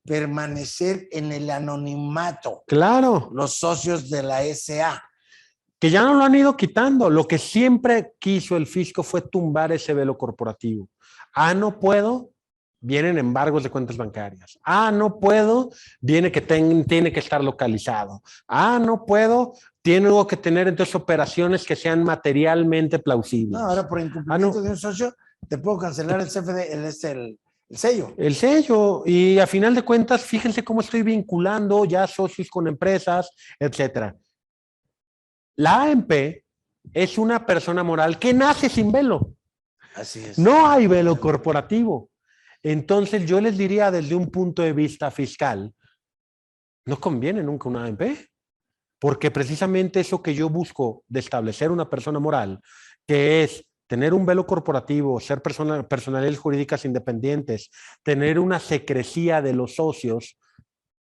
permanecer en el anonimato. Claro. Los socios de la SA. Que ya no lo han ido quitando. Lo que siempre quiso el fisco fue tumbar ese velo corporativo. No puedo, vienen embargos de cuentas bancarias. No puedo, viene que tiene que estar localizado. No puedo, tengo que tener entonces operaciones que sean materialmente plausibles. No, ahora por incumplimiento de un socio, te puedo cancelar el CFD, el sello. El sello. Y a final de cuentas, fíjense cómo estoy vinculando ya socios con empresas, etcétera. La AMP es una persona moral que nace sin velo. Así es. No hay velo corporativo. Entonces yo les diría desde un punto de vista fiscal, no conviene nunca una AMP, porque precisamente eso que yo busco de establecer una persona moral, que es tener un velo corporativo, ser personalidades jurídicas independientes, tener una secrecía de los socios,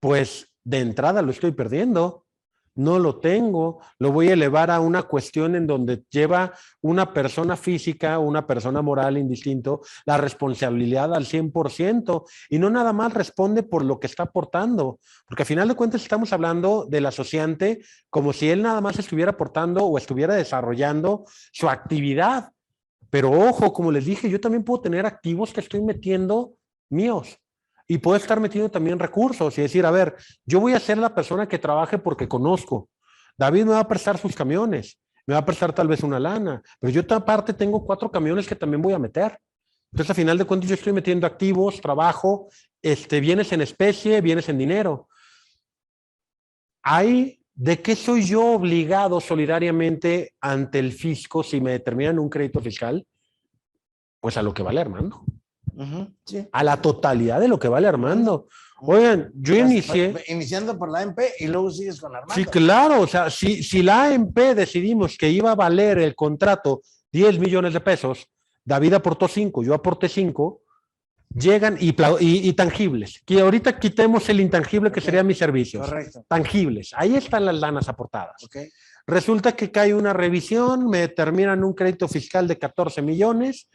pues de entrada lo estoy perdiendo. No lo tengo, lo voy a elevar a una cuestión en donde lleva una persona física, una persona moral indistinto, la responsabilidad al 100% y no nada más responde por lo que está aportando, porque a final de cuentas estamos hablando del asociante como si él nada más estuviera aportando o estuviera desarrollando su actividad. Pero ojo, como les dije, yo también puedo tener activos que estoy metiendo míos. Y puedo estar metiendo también recursos y decir, a ver, yo voy a ser la persona que trabaje porque conozco. David me va a prestar sus camiones, me va a prestar tal vez una lana, pero yo aparte tengo 4 camiones que también voy a meter. Entonces, a final de cuentas, yo estoy metiendo activos, trabajo, bienes en especie, bienes en dinero. ¿De qué soy yo obligado solidariamente ante el fisco si me determinan un crédito fiscal? Pues a lo que vale Armando. Sí. A la totalidad de lo que vale Armando. Oigan, yo inicié... Iniciando por la AMP y luego sigues con Armando. Sí, claro. O sea, si la AMP decidimos que iba a valer el contrato 10 millones de pesos, David aportó 5, yo aporté 5, llegan y tangibles. Que ahorita quitemos el intangible que serían mis servicios. Correcto. Tangibles. Ahí están las lanas aportadas. Okay. Resulta que cae una revisión, me determinan un crédito fiscal de 14 millones,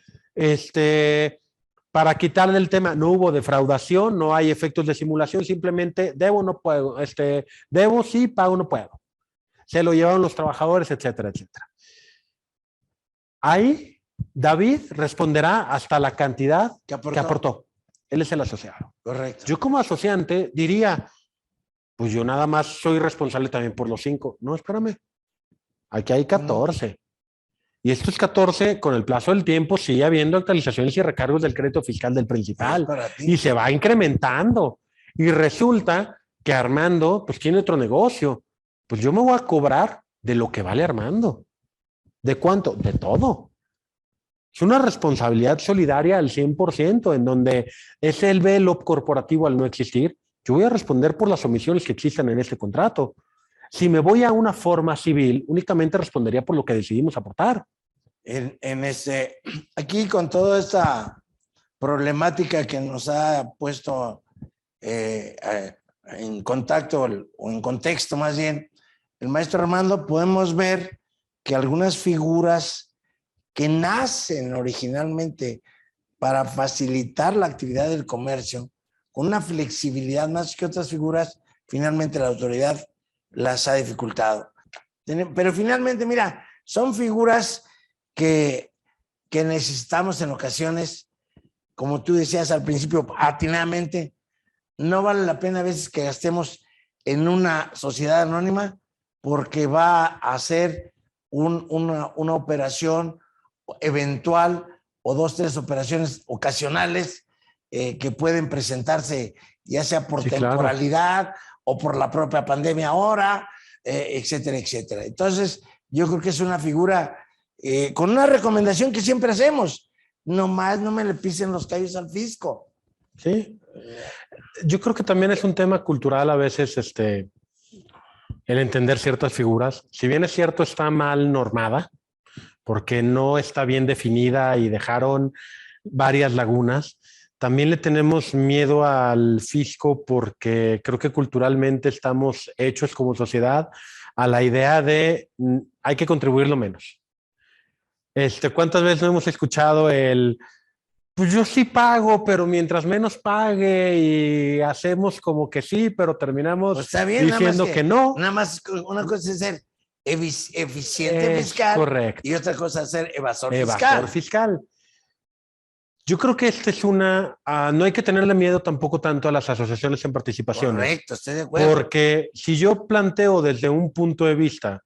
para quitarle el tema, no hubo defraudación, no hay efectos de simulación, simplemente debo, no puedo, debo, sí, pago, no puedo. Se lo llevaron los trabajadores, etcétera, etcétera. Ahí David responderá hasta la cantidad que aportó. Él es el asociado. Correcto. Yo como asociante diría, pues yo nada más soy responsable también por los 5. No, espérame. Aquí hay 14. Y estos 14, con el plazo del tiempo, sigue habiendo actualizaciones y recargos del crédito fiscal del principal. Y se va incrementando. Y resulta que Armando, pues tiene otro negocio. Pues yo me voy a cobrar de lo que vale Armando. ¿De cuánto? De todo. Es una responsabilidad solidaria al 100%, en donde es el velo corporativo al no existir. Yo voy a responder por las omisiones que existan en este contrato. Si me voy a una forma civil, únicamente respondería por lo que decidimos aportar. Aquí con toda esta problemática que nos ha puesto en contacto o en contexto más bien, el maestro Armando, podemos ver que algunas figuras que nacen originalmente para facilitar la actividad del comercio, con una flexibilidad más que otras figuras, finalmente la autoridad las ha dificultado. Pero finalmente, mira, son figuras que necesitamos en ocasiones, como tú decías al principio, atinadamente, no vale la pena a veces que gastemos en una sociedad anónima porque va a ser una operación eventual o 2, 3 operaciones ocasionales que pueden presentarse ya sea por temporalidad o por la propia pandemia ahora, etcétera, etcétera. Entonces, yo creo que es una figura con una recomendación que siempre hacemos. Nomás no me le pisen los callos al fisco. Sí. Yo creo que también es un tema cultural a veces el entender ciertas figuras. Si bien es cierto, está mal normada, porque no está bien definida y dejaron varias lagunas. También le tenemos miedo al fisco porque creo que culturalmente estamos hechos como sociedad a la idea de hay que contribuir lo menos. ¿Cuántas veces no hemos escuchado pues yo sí pago, pero mientras menos pague y hacemos como que sí, pero terminamos pues está bien, diciendo que no? Nada más una cosa es ser eficiente fiscal, correcto. Y otra cosa es ser evasor fiscal. Yo creo que esta es no hay que tenerle miedo tampoco tanto a las asociaciones en participaciones. Correcto, estoy de acuerdo. Porque si yo planteo desde un punto de vista,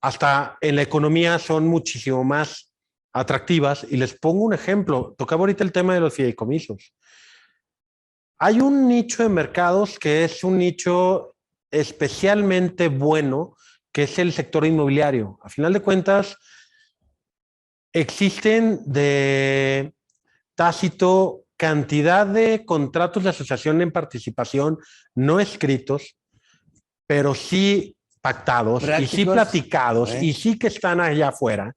hasta en la economía son muchísimo más atractivas, y les pongo un ejemplo. Tocaba ahorita el tema de los fideicomisos. Hay un nicho de mercados que es un nicho especialmente bueno, que es el sector inmobiliario. A final de cuentas, existen de tácito cantidad de contratos de asociación en participación no escritos, pero sí pactados, prácticos, y sí platicados, y sí que están allá afuera,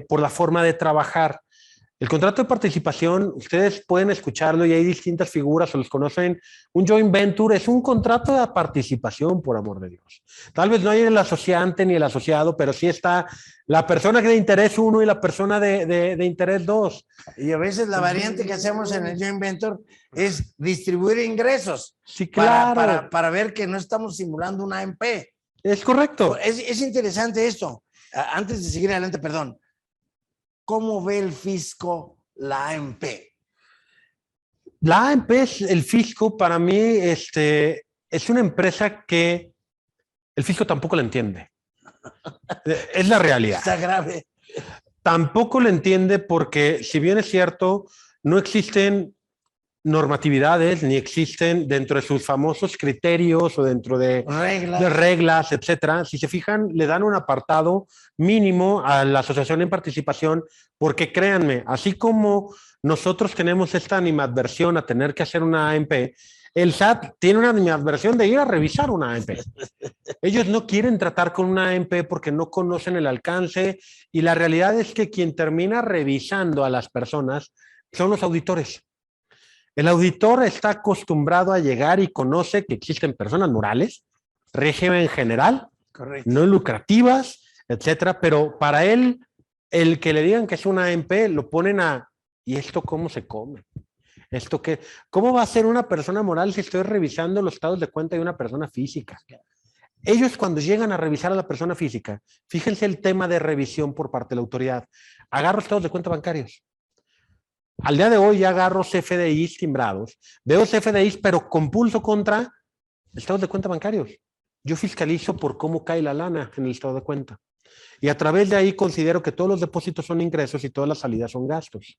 por la forma de trabajar. El contrato de participación, ustedes pueden escucharlo y hay distintas figuras o los conocen. Un joint venture es un contrato de participación, por amor de Dios. Tal vez no hay el asociante ni el asociado, pero sí está la persona de interés 1 y la persona de interés 2. Y a veces la variante que hacemos en el joint venture es distribuir ingresos. Sí, claro. Para ver que no estamos simulando una AMP. Es correcto. Es interesante esto. Antes de seguir adelante, perdón. ¿Cómo ve el fisco la AMP? La AMP, el fisco, para mí, es una empresa que el fisco tampoco la entiende. Es la realidad. Está grave. Tampoco lo entiende porque, si bien es cierto, no existen normatividades ni existen dentro de sus famosos criterios o dentro de reglas, etcétera. Si se fijan, le dan un apartado mínimo a la asociación en participación, porque créanme, así como nosotros tenemos esta animadversión a tener que hacer una AMP, el SAT tiene una animadversión de ir a revisar una AMP. Ellos no quieren tratar con una AMP porque no conocen el alcance, y la realidad es que quien termina revisando a las personas son los auditores. El auditor está acostumbrado a llegar y conoce que existen personas morales, régimen general, correcto, no lucrativas, etcétera, pero para él, el que le digan que es una AMP, lo ponen ¿y esto cómo se come? ¿Esto qué? ¿Cómo va a ser una persona moral si estoy revisando los estados de cuenta de una persona física? Ellos, cuando llegan a revisar a la persona física, fíjense el tema de revisión por parte de la autoridad. Agarro estados de cuenta bancarios. Al día de hoy ya agarro CFDIs timbrados, veo CFDIs, pero con pulso contra estados de cuenta bancarios. Yo fiscalizo por cómo cae la lana en el estado de cuenta. Y a través de ahí considero que todos los depósitos son ingresos y todas las salidas son gastos.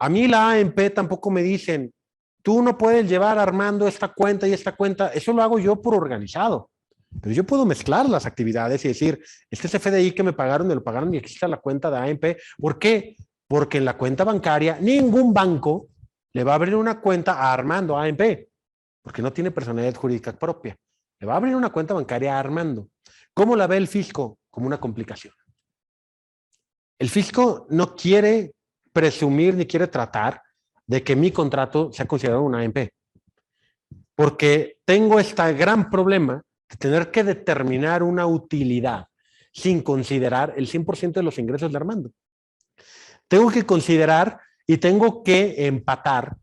A mí la AMP tampoco me dicen, tú no puedes llevar armando esta cuenta y esta cuenta. Eso lo hago yo por organizado. Pero yo puedo mezclar las actividades y decir, este CFDI que me pagaron, me lo pagaron y existe la cuenta de AMP. ¿Por qué? Porque en la cuenta bancaria ningún banco le va a abrir una cuenta a Armando AMP, porque no tiene personalidad jurídica propia. Le va a abrir una cuenta bancaria a Armando. ¿Cómo la ve el fisco? Como una complicación. El fisco no quiere presumir ni quiere tratar de que mi contrato sea considerado una AMP, porque tengo este gran problema de tener que determinar una utilidad sin considerar el 100% de los ingresos de Armando. Tengo que considerar y tengo que empatar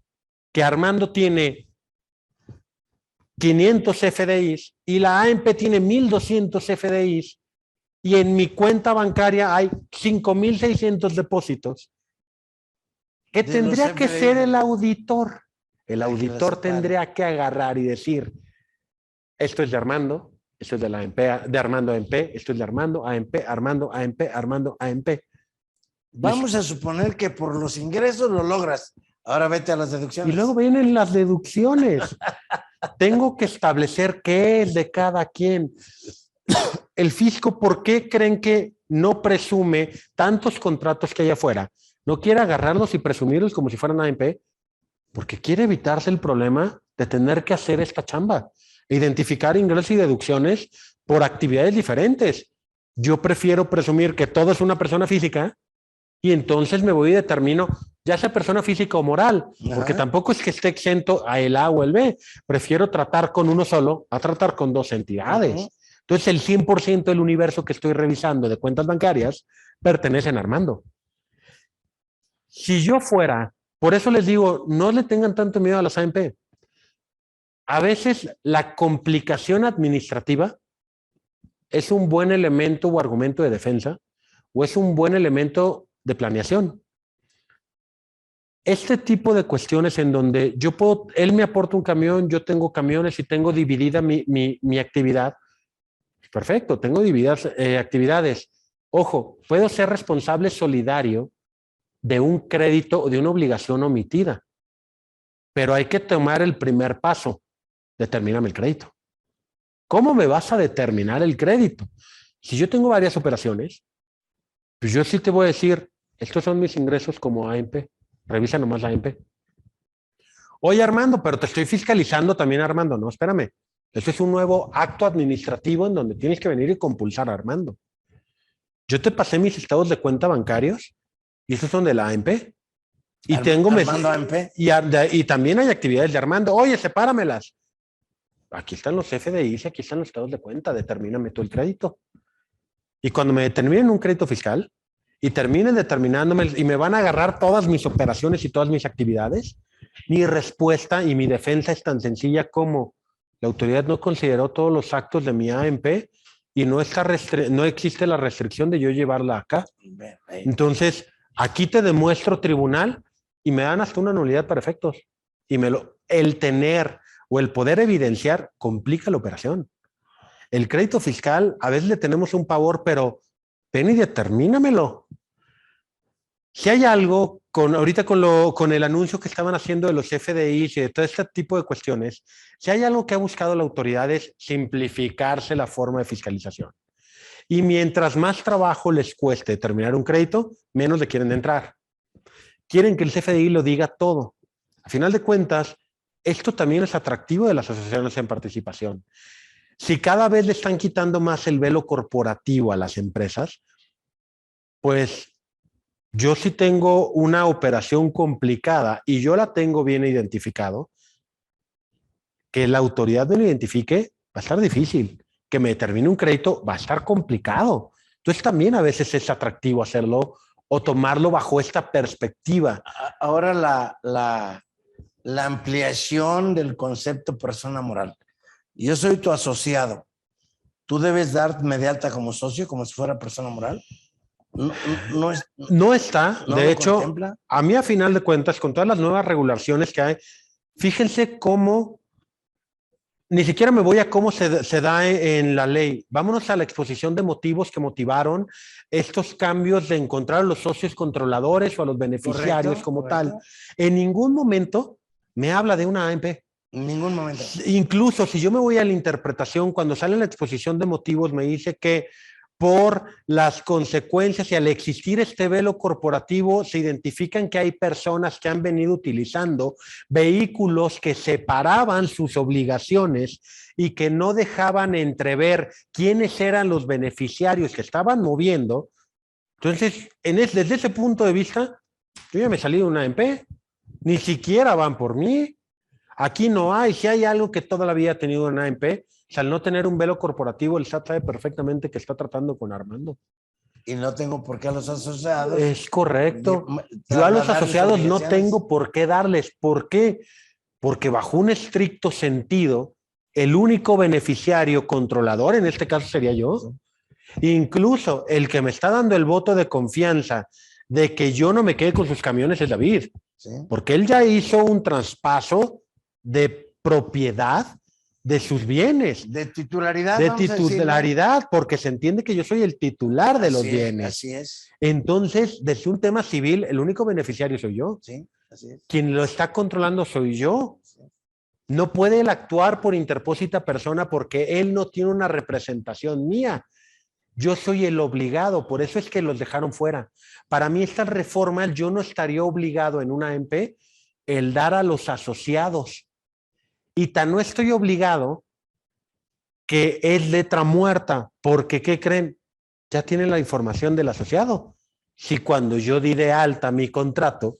que Armando tiene 500 FDIs y la AMP tiene 1,200 FDIs y en mi cuenta bancaria hay 5,600 depósitos. ¿Qué tendría que ser el auditor? El auditor tendría que agarrar y decir, esto es de Armando, esto es de la AMP, de Armando AMP, esto es de Armando AMP, Armando AMP, Armando AMP. Vamos a suponer que por los ingresos lo logras. Ahora vete a las deducciones. Y luego vienen las deducciones. Tengo que establecer qué es de cada quien. El fisco, ¿por qué creen que no presume tantos contratos que hay afuera? No quiere agarrarlos y presumirlos como si fueran AMP, porque quiere evitarse el problema de tener que hacer esta chamba. Identificar ingresos y deducciones por actividades diferentes. Yo prefiero presumir que todo es una persona física y entonces me voy y determino, ya sea persona física o moral, porque tampoco es que esté exento a el A o el B. Prefiero tratar con uno solo a tratar con dos entidades. Entonces, el 100% del universo que estoy revisando de cuentas bancarias pertenecen a Armando. Si yo fuera, por eso les digo, no le tengan tanto miedo a las AMP. A veces la complicación administrativa es un buen elemento o argumento de defensa o es un buen elemento de planeación. Este tipo de cuestiones en donde yo puedo, él me aporta un camión, yo tengo camiones y tengo dividida mi actividad. Perfecto, tengo divididas actividades. Ojo, puedo ser responsable solidario de un crédito o de una obligación omitida, pero hay que tomar el primer paso. Determíname el crédito. ¿Cómo me vas a determinar el crédito? Si yo tengo varias operaciones, pues yo sí te voy a decir, estos son mis ingresos como AMP. Revisa nomás la AMP. Oye, Armando, pero te estoy fiscalizando también, Armando. No, espérame. Esto es un nuevo acto administrativo en donde tienes que venir y compulsar a Armando. Yo te pasé mis estados de cuenta bancarios y estos son de la AMP. Y Armando AMP. Y también hay actividades de Armando. Oye, sepáramelas. Aquí están los FDIs, aquí están los estados de cuenta. Determíname tú el crédito. Y cuando me determinen un crédito fiscal y terminen determinándome y me van a agarrar todas mis operaciones y todas mis actividades, mi respuesta y mi defensa es tan sencilla como la autoridad no consideró todos los actos de mi AMP y no existe la restricción de yo llevarla acá. Entonces, aquí te demuestro, tribunal, y me dan hasta una nulidad para efectos. Y el tener o el poder evidenciar complica la operación. El crédito fiscal, a veces le tenemos un pavor, pero ven y determínamelo. Si hay algo, ahorita con el anuncio que estaban haciendo de los FDIs y de todo este tipo de cuestiones, si hay algo que ha buscado la autoridad es simplificarse la forma de fiscalización. Y mientras más trabajo les cueste determinar un crédito, menos le quieren entrar. Quieren que el CFDI lo diga todo. A final de cuentas, esto también es atractivo de las asociaciones en participación. Si cada vez le están quitando más el velo corporativo a las empresas, pues yo sí tengo una operación complicada y yo la tengo bien identificado, que la autoridad me lo identifique va a estar difícil. Que me determine un crédito va a estar complicado. Entonces también a veces es atractivo hacerlo o tomarlo bajo esta perspectiva. Ahora la ampliación del concepto persona moral. Yo soy tu asociado. ¿Tú debes darme de alta como socio, como si fuera persona moral? No está. ¿No de hecho, contempla? A mí a final de cuentas, con todas las nuevas regulaciones que hay, fíjense cómo, ni siquiera me voy a cómo se da en la ley. Vámonos a la exposición de motivos que motivaron estos cambios de encontrar a los socios controladores o a los beneficiarios como tal. En ningún momento me habla de una AMP. En ningún momento. Incluso si yo me voy a la interpretación, cuando sale en la exposición de motivos, me dice que por las consecuencias y al existir este velo corporativo, se identifican que hay personas que han venido utilizando vehículos que separaban sus obligaciones y que no dejaban entrever quiénes eran los beneficiarios que estaban moviendo. Entonces, desde ese punto de vista, yo ya me salí de una AMP, ni siquiera van por mí. Aquí no hay, si hay algo que toda la vida ha tenido una AMP, O sea, al no tener un velo corporativo, el SAT sabe perfectamente que está tratando con Armando. Y no tengo por qué a los asociados. Es correcto. Yo a los asociados no tengo por qué darles. ¿Por qué? Porque bajo un estricto sentido, el único beneficiario controlador, en este caso sería yo. Incluso el que me está dando el voto de confianza de que yo no me quede con sus camiones es David. ¿Sí? Porque él ya hizo un traspaso de propiedad de sus bienes. De titularidad. De titularidad, porque se entiende que yo soy el titular de los bienes. Así es. Entonces, desde un tema civil, el único beneficiario soy yo. Sí, así es. Quien lo está controlando soy yo. Sí. No puede él actuar por interpósita persona porque él no tiene una representación mía. Yo soy el obligado, por eso es que los dejaron fuera. Para mí estas reformas, yo no estaría obligado en una AMP el dar a los asociados. Y tan no estoy obligado que es letra muerta, porque ¿qué creen? Ya tienen la información del asociado. Si cuando yo di de alta mi contrato,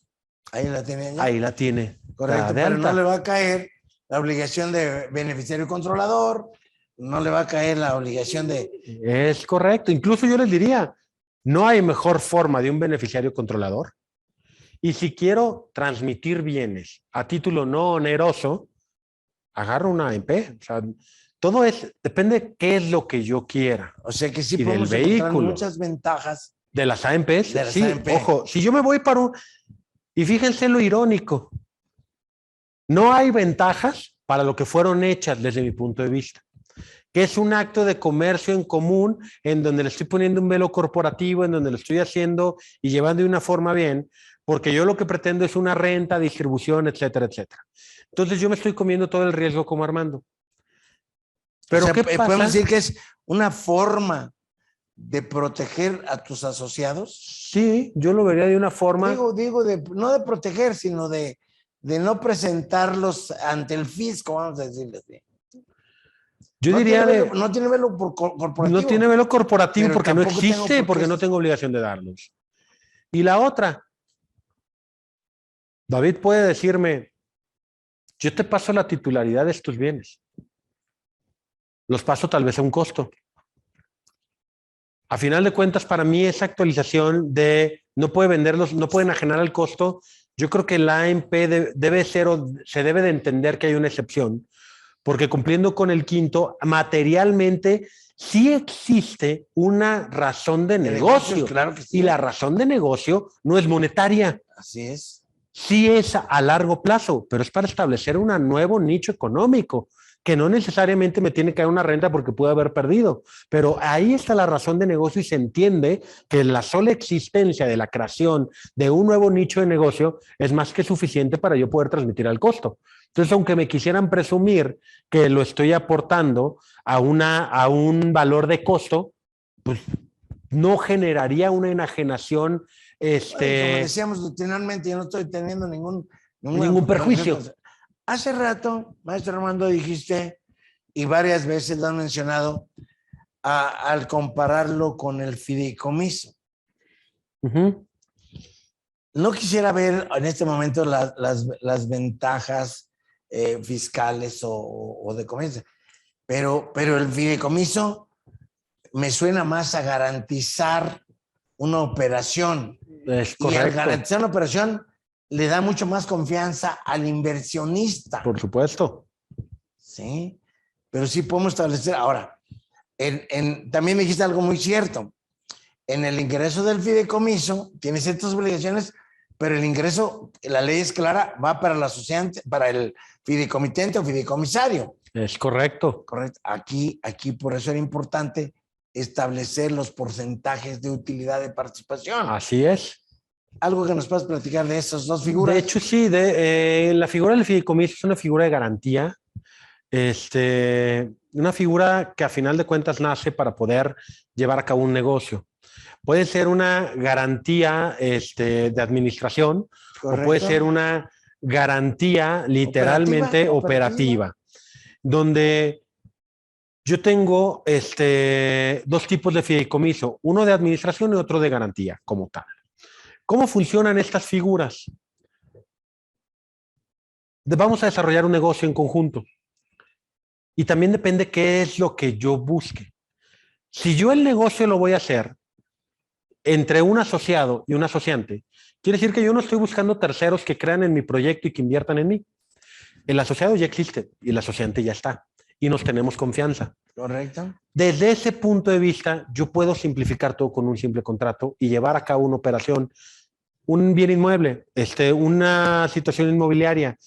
ahí la tiene ya. Ahí la tiene. Correcto, pero no le va a caer la obligación de beneficiario controlador, no le va a caer la obligación de... Es correcto. Incluso yo les diría, no hay mejor forma de un beneficiario controlador. Y si quiero transmitir bienes a título no oneroso, agarro una AMP. O sea, todo depende de qué es lo que yo quiera. O sea que sí y podemos del encontrar vehículo. Muchas ventajas. De las AMPs. De las sí, AMP. Ojo, si yo me voy para un... Y fíjense lo irónico. No hay ventajas para lo que fueron hechas desde mi punto de vista, que es un acto de comercio en común en donde le estoy poniendo un velo corporativo, en donde lo estoy haciendo y llevando de una forma bien, porque yo lo que pretendo es una renta, distribución, etcétera, etcétera. Entonces yo me estoy comiendo todo el riesgo como Armando. Pero o sea, ¿qué pasa? ¿podemos decir que es una forma de proteger a tus asociados? Sí, yo lo vería de una forma... Digo no de proteger, sino de no presentarlos ante el fisco, vamos a decirle así. Yo diría no tiene velo corporativo. No tiene velo corporativo porque no existe, porque no tengo obligación de darlos. Y la otra, David puede decirme, yo te paso la titularidad de estos bienes. Los paso tal vez a un costo. A final de cuentas, para mí esa actualización de no puede venderlos, no pueden enajenar el costo, yo creo que la AMP debe ser o se debe de entender que hay una excepción, porque cumpliendo con el quinto, materialmente sí existe una razón de negocio. Claro que sí. Y la razón de negocio no es monetaria. Así es. Sí es a largo plazo, pero es para establecer un nuevo nicho económico, que no necesariamente me tiene que dar una renta porque pude haber perdido, pero ahí está la razón de negocio y se entiende que la sola existencia de la creación de un nuevo nicho de negocio es más que suficiente para yo poder transmitir al costo. Entonces, aunque me quisieran presumir que lo estoy aportando a un valor de costo, pues no generaría una enajenación. Como decíamos doctrinalmente, yo no estoy teniendo ningún perjuicio. Hace rato, maestro Armando, dijiste, y varias veces lo han mencionado, al compararlo con el fideicomiso. No quisiera ver en este momento las ventajas fiscales o de comercio, pero el fideicomiso me suena más a garantizar una operación. Es correcto. Y al garantizar una operación le da mucho más confianza al inversionista. Por supuesto. Sí, pero sí podemos establecer. Ahora, también me dijiste algo muy cierto. En el ingreso del fideicomiso tiene ciertas obligaciones, pero el ingreso, la ley es clara, va para el asociante, para el fideicomitente o fideicomisario. Es correcto. Correcto. Aquí por eso era importante establecer los porcentajes de utilidad de participación. Así es. ¿Algo que nos puedas platicar de esas dos figuras? De hecho, sí. La figura del fideicomiso es una figura de garantía. Una figura que a final de cuentas nace para poder llevar a cabo un negocio. Puede ser una garantía de administración. Correcto. O puede ser una garantía literalmente operativa. Donde yo tengo dos tipos de fideicomiso, uno de administración y otro de garantía como tal. ¿Cómo funcionan estas figuras? Vamos a desarrollar un negocio en conjunto. Y también depende qué es lo que yo busque. Si yo el negocio lo voy a hacer entre un asociado y un asociante, quiere decir que yo no estoy buscando terceros que crean en mi proyecto y que inviertan en mí. El asociado ya existe y el asociante ya está y nos tenemos confianza. Correcto. Desde ese punto de vista, yo puedo simplificar todo con un simple contrato y llevar a cabo una operación, un bien inmueble, una situación inmobiliaria.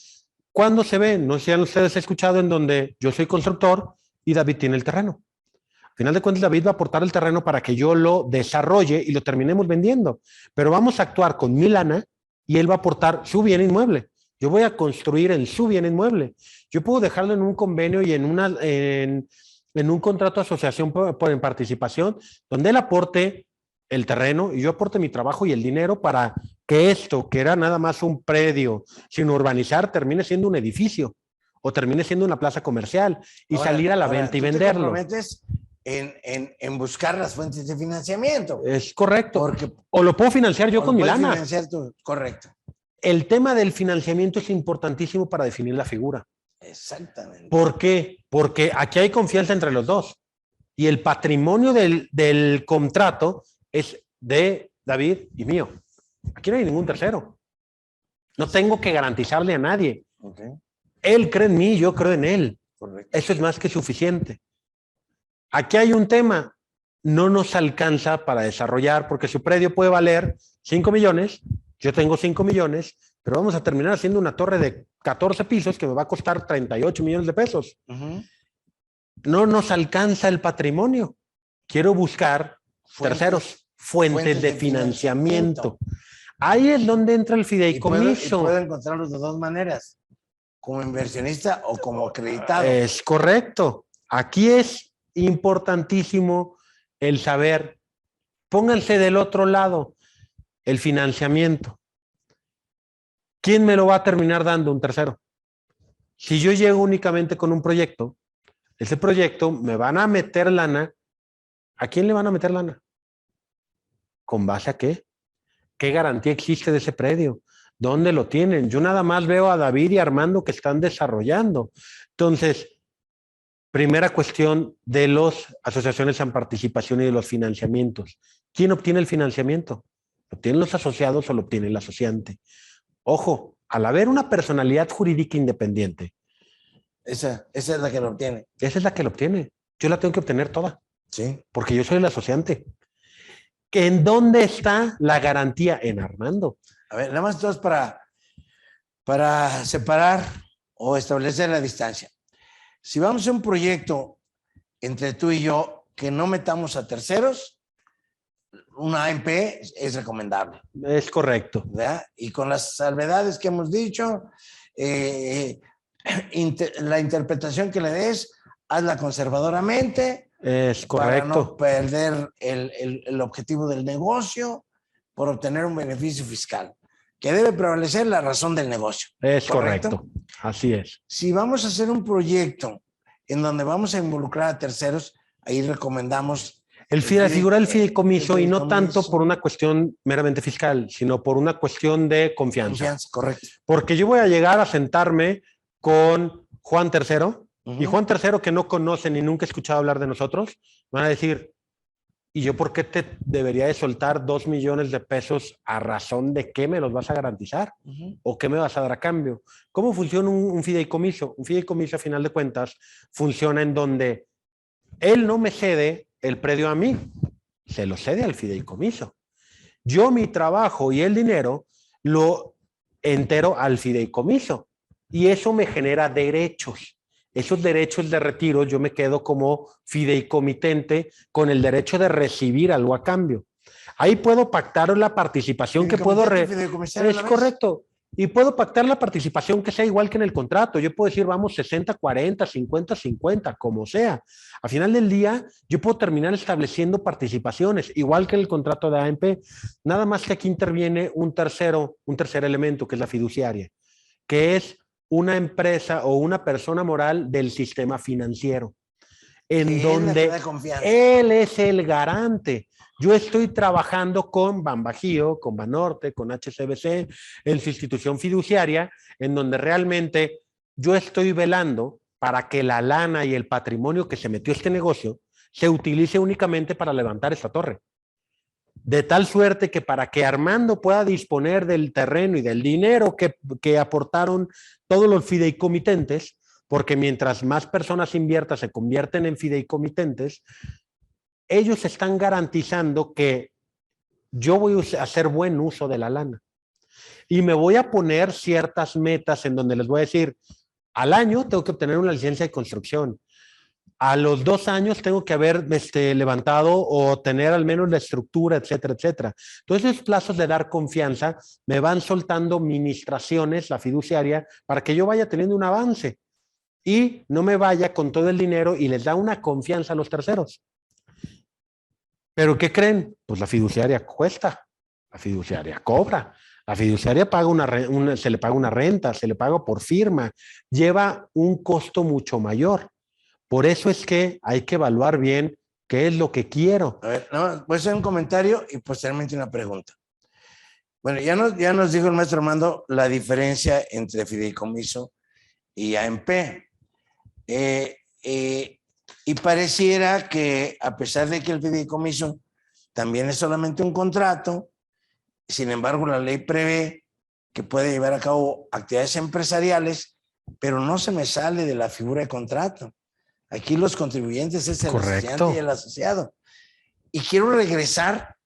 ¿Cuándo se ve? No sé si han ustedes escuchado en donde yo soy constructor y David tiene el terreno. Al final de cuentas, David va a aportar el terreno para que yo lo desarrolle y lo terminemos vendiendo. Pero vamos a actuar con mi lana y él va a aportar su bien inmueble. Yo voy a construir en su bien inmueble. Yo puedo dejarlo en un convenio y en un contrato de asociación en participación, donde él aporte el terreno y yo aporte mi trabajo y el dinero para que esto, que era nada más un predio sin urbanizar, termine siendo un edificio o termine siendo una plaza comercial y salir a la venta y venderlo. Te comprometes en buscar las fuentes de financiamiento. Es correcto. Porque, o lo puedo financiar yo con mi lana. Financiar correcto. El tema del financiamiento es importantísimo para definir la figura. Exactamente. ¿Por qué? Porque aquí hay confianza entre los dos. Y el patrimonio del contrato es de David y mío. Aquí no hay ningún tercero. No tengo que garantizarle a nadie. Okay. Él cree en mí, yo creo en él. Correcto. Eso es más que suficiente. Aquí hay un tema. No nos alcanza para desarrollar porque su predio puede valer 5 millones. Yo tengo 5 millones, pero vamos a terminar haciendo una torre de 14 pisos que me va a costar 38 millones de pesos. No nos alcanza el patrimonio. Quiero buscar terceros, fuentes de financiamiento. Ahí es donde entra el fideicomiso. Y puedo encontrarlos de dos maneras, como inversionista o como acreditado. Es correcto. Aquí es importantísimo el saber, pónganse del otro lado, el financiamiento. ¿Quién me lo va a terminar dando? Un tercero. Si yo llego únicamente con un proyecto, ese proyecto me van a meter lana. ¿A quién le van a meter lana? ¿Con base a qué? ¿Qué garantía existe de ese predio? ¿Dónde lo tienen? Yo nada más veo a David y Armando que están desarrollando. Entonces, primera cuestión de las asociaciones en participación y de los financiamientos. ¿Quién obtiene el financiamiento? ¿Lo obtienen los asociados o lo obtiene el asociante? Ojo, al haber una personalidad jurídica independiente. Esa es la que lo obtiene. Esa es la que lo obtiene. Yo la tengo que obtener toda. Sí. Porque yo soy el asociante. ¿En dónde está la garantía? En Armando. A ver, nada más entonces para separar o establecer la distancia. Si vamos a hacer un proyecto entre tú y yo que no metamos a terceros, una AMP es recomendable. Es correcto. ¿Verdad? Y con las salvedades que hemos dicho, la interpretación que le des, hazla conservadoramente. Es correcto. Para no perder el objetivo del negocio por obtener un beneficio fiscal. Que debe prevalecer la razón del negocio. Es correcto. Así es. Si vamos a hacer un proyecto en donde vamos a involucrar a terceros, ahí recomendamos la figura del fideicomiso, y no tanto por una cuestión meramente fiscal, sino por una cuestión de confianza. Confianza, correcto. Porque yo voy a llegar a sentarme con Juan III, y Juan III, que no conoce ni nunca ha escuchado hablar de nosotros, van a decir, ¿y yo por qué te debería de soltar 2 millones de pesos a razón de qué me los vas a garantizar? ¿O qué me vas a dar a cambio? ¿Cómo funciona un fideicomiso? Un fideicomiso, a final de cuentas, funciona en donde él no me cede el predio a mí, se lo cede al fideicomiso. Yo mi trabajo y el dinero lo entero al fideicomiso y eso me genera derechos. Esos derechos de retiro yo me quedo como fideicomitente con el derecho de recibir algo a cambio. Ahí puedo pactar la participación que puedo... Es correcto. Y puedo pactar la participación que sea igual que en el contrato. Yo puedo decir, vamos, 60-40, 50-50, como sea. Al final del día, yo puedo terminar estableciendo participaciones, igual que en el contrato de AMP. Nada más que aquí interviene un tercer elemento, que es la fiduciaria, que es una empresa o una persona moral del sistema financiero, en donde él es el garante. Yo estoy trabajando con Banbajío, con Banorte, con HSBC, en su institución fiduciaria, en donde realmente yo estoy velando para que la lana y el patrimonio que se metió a este negocio se utilice únicamente para levantar esta torre. De tal suerte que para que Armando pueda disponer del terreno y del dinero que aportaron todos los fideicomitentes, porque mientras más personas inviertan se convierten en fideicomitentes, ellos están garantizando que yo voy a hacer buen uso de la lana. Y me voy a poner ciertas metas en donde les voy a decir, al año tengo que obtener una licencia de construcción. A los 2 años tengo que haber levantado o tener al menos la estructura, etcétera, etcétera. Entonces, esos plazos de dar confianza me van soltando ministraciones, la fiduciaria, para que yo vaya teniendo un avance y no me vaya con todo el dinero y les da una confianza a los terceros. ¿Pero qué creen? Pues la fiduciaria cuesta, la fiduciaria cobra, la fiduciaria paga se le paga una renta, se le paga por firma, lleva un costo mucho mayor. Por eso es que hay que evaluar bien qué es lo que quiero. A ver, no, voy a hacer un comentario y posteriormente una pregunta. Bueno, ya nos dijo el maestro Armando la diferencia entre fideicomiso y AMP. Y pareciera que a pesar de que el fideicomiso también es solamente un contrato, sin embargo la ley prevé que puede llevar a cabo actividades empresariales, pero no se me sale de la figura de contrato. Aquí los contribuyentes es el asociante y el asociado. Y quiero regresar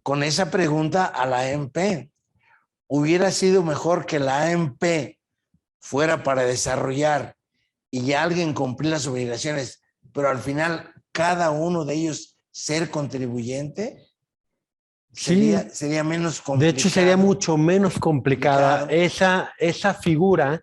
con esa pregunta a la AMP. ¿Hubiera sido mejor que la AMP fuera para desarrollar y alguien cumplir las obligaciones, pero al final cada uno de ellos ser contribuyente? Sería menos complicado. De hecho, sería mucho menos complicada esa figura,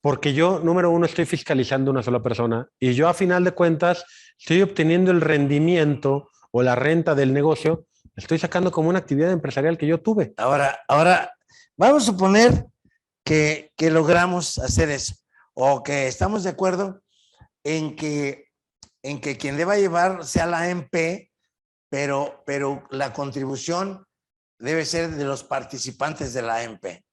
porque yo, número uno, estoy fiscalizando una sola persona y yo a final de cuentas estoy obteniendo el rendimiento o la renta del negocio, estoy sacando como una actividad empresarial que yo tuve. Ahora vamos a suponer que logramos hacer eso o que estamos de acuerdo en que quien deba llevar sea la AMP, pero la contribución debe ser de los participantes de la AMP.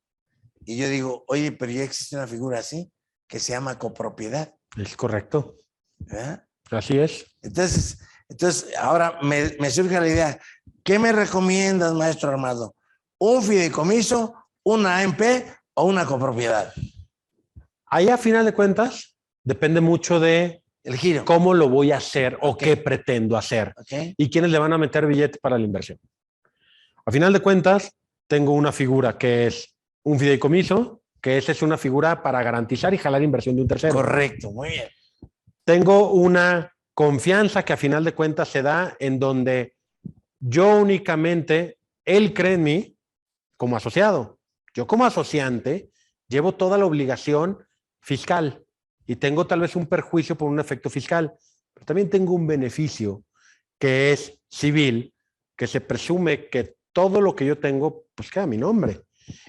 Y yo digo, oye, pero ya existe una figura así que se llama copropiedad. Es correcto. ¿Verdad? Así es. Entonces ahora me surge la idea, ¿qué me recomiendas, maestro Armando? ¿Un fideicomiso, una AMP o una copropiedad? Ahí a final de cuentas depende mucho de el giro, cómo lo voy a hacer o qué pretendo hacer y quiénes le van a meter billete para la inversión. A final de cuentas tengo una figura que es un fideicomiso, que esa es una figura para garantizar y jalar inversión de un tercero. Correcto, muy bien. Tengo una confianza que a final de cuentas se da en donde yo únicamente, él cree en mí como asociado. Yo como asociante llevo toda la obligación fiscal y tengo tal vez un perjuicio por un efecto fiscal, pero también tengo un beneficio que es civil, que se presume que todo lo que yo tengo pues queda a mi nombre.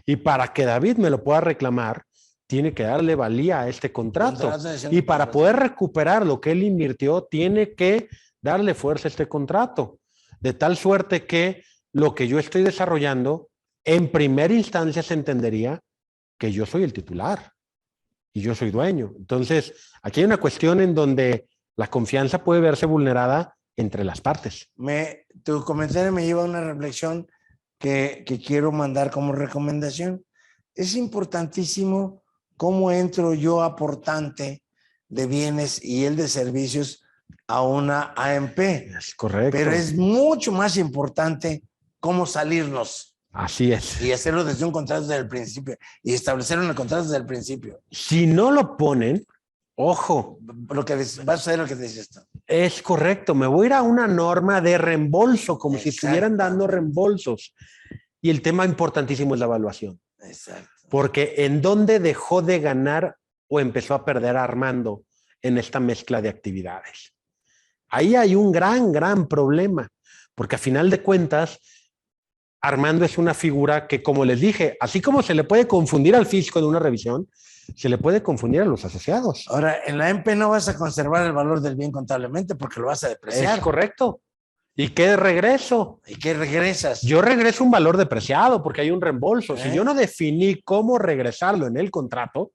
Y para que David me lo pueda reclamar, tiene que darle valía a este contrato. Y para poder recuperar lo que él invirtió, tiene que darle fuerza a este contrato. De tal suerte que lo que yo estoy desarrollando, en primera instancia se entendería que yo soy el titular y yo soy dueño. Entonces, aquí hay una cuestión en donde la confianza puede verse vulnerada entre las partes. Tu comentario me lleva a una reflexión que quiero mandar como recomendación. Es importantísimo cómo entro yo aportante de bienes y el de servicios a una AMP. Es correcto. Pero es mucho más importante cómo salirnos. Así es. Y hacerlo desde un contrato desde el principio y establecerlo en el contrato desde el principio. Si no lo ponen, ojo. Lo que va a suceder lo que te dices esto. Es correcto. Me voy a ir a una norma de reembolso, como si estuvieran dando reembolsos. Y el tema importantísimo es la evaluación. Exacto. Porque ¿en dónde dejó de ganar o empezó a perder Armando en esta mezcla de actividades? Ahí hay un gran problema. Porque a final de cuentas, Armando es una figura que, como les dije, así como se le puede confundir al fisco de una revisión, se le puede confundir a los asociados. Ahora, en la AMP no vas a conservar el valor del bien contablemente porque lo vas a depreciar. Es correcto. ¿Y qué regreso? ¿Y qué regresas? Yo regreso un valor depreciado porque hay un reembolso. Si yo no definí cómo regresarlo en el contrato,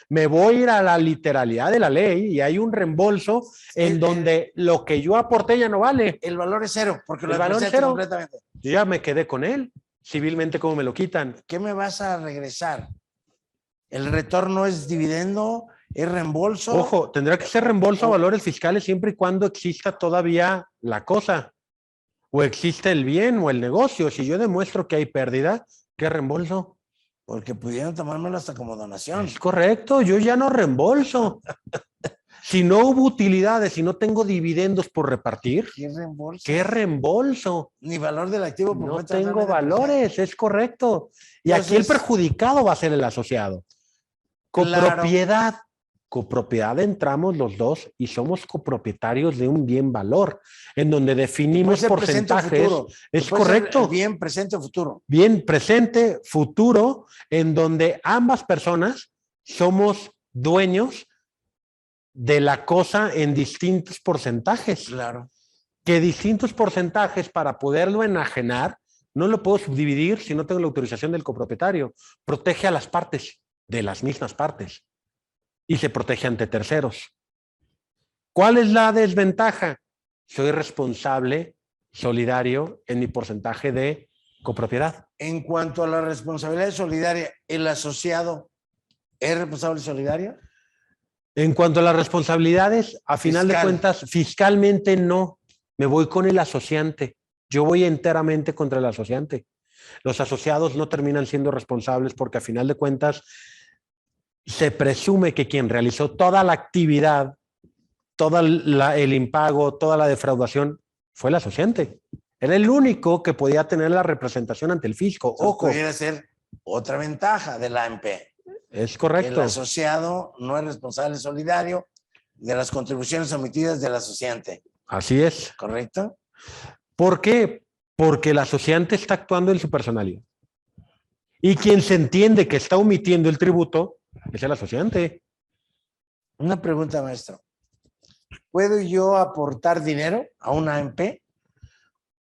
Me voy a ir a la literalidad de la ley y hay un reembolso en donde lo que yo aporté ya no vale. El valor es cero, porque lo El valor es depreciaste cero. completamente. Yo ya me quedé con él. Civilmente, ¿cómo me lo quitan? ¿Qué me vas a regresar? ¿El retorno es dividendo? ¿Es reembolso? Ojo, tendrá que ser reembolso a valores fiscales siempre y cuando exista todavía la cosa. O existe el bien o el negocio. Si yo demuestro que hay pérdida, ¿qué reembolso? Porque pudieron tomármelo hasta como donación. Es correcto, yo ya no reembolso. Si no hubo utilidades, si no tengo dividendos por repartir, ¿Qué reembolso? ¿qué reembolso? Ni valor del activo. No tengo valores, es correcto. Y entonces, aquí el perjudicado va a ser el asociado. Copropiedad. Claro. Copropiedad entramos los dos y somos copropietarios de un bien valor, en donde definimos porcentajes. Es correcto. Bien presente o futuro. Bien presente, futuro, en donde ambas personas somos dueños de la cosa en distintos porcentajes. Claro. Que distintos porcentajes para poderlo enajenar, no lo puedo subdividir si no tengo la autorización del copropietario. Protege a las partes, de las mismas partes. Y se protege ante terceros. ¿Cuál es la desventaja? Soy responsable, solidario en mi porcentaje de copropiedad. En cuanto a la responsabilidad solidaria, ¿el asociado es responsable solidario? En cuanto a las responsabilidades, a final de cuentas, fiscalmente no. Me voy con el asociante. Yo voy enteramente contra el asociante. Los asociados no terminan siendo responsables porque a final de cuentas se presume que quien realizó toda la actividad, todo el impago, toda la defraudación, fue el asociante. Era el único que podía tener la representación ante el fisco. Ojo. Pudiera ser otra ventaja de la AMP. Es correcto. El asociado no es responsable solidario de las contribuciones omitidas del asociante. Así es. ¿Correcto? ¿Por qué? Porque el asociante está actuando en su personalidad. Y quien se entiende que está omitiendo el tributo es el asociante. Una pregunta, maestro. ¿Puedo yo aportar dinero a una AMP?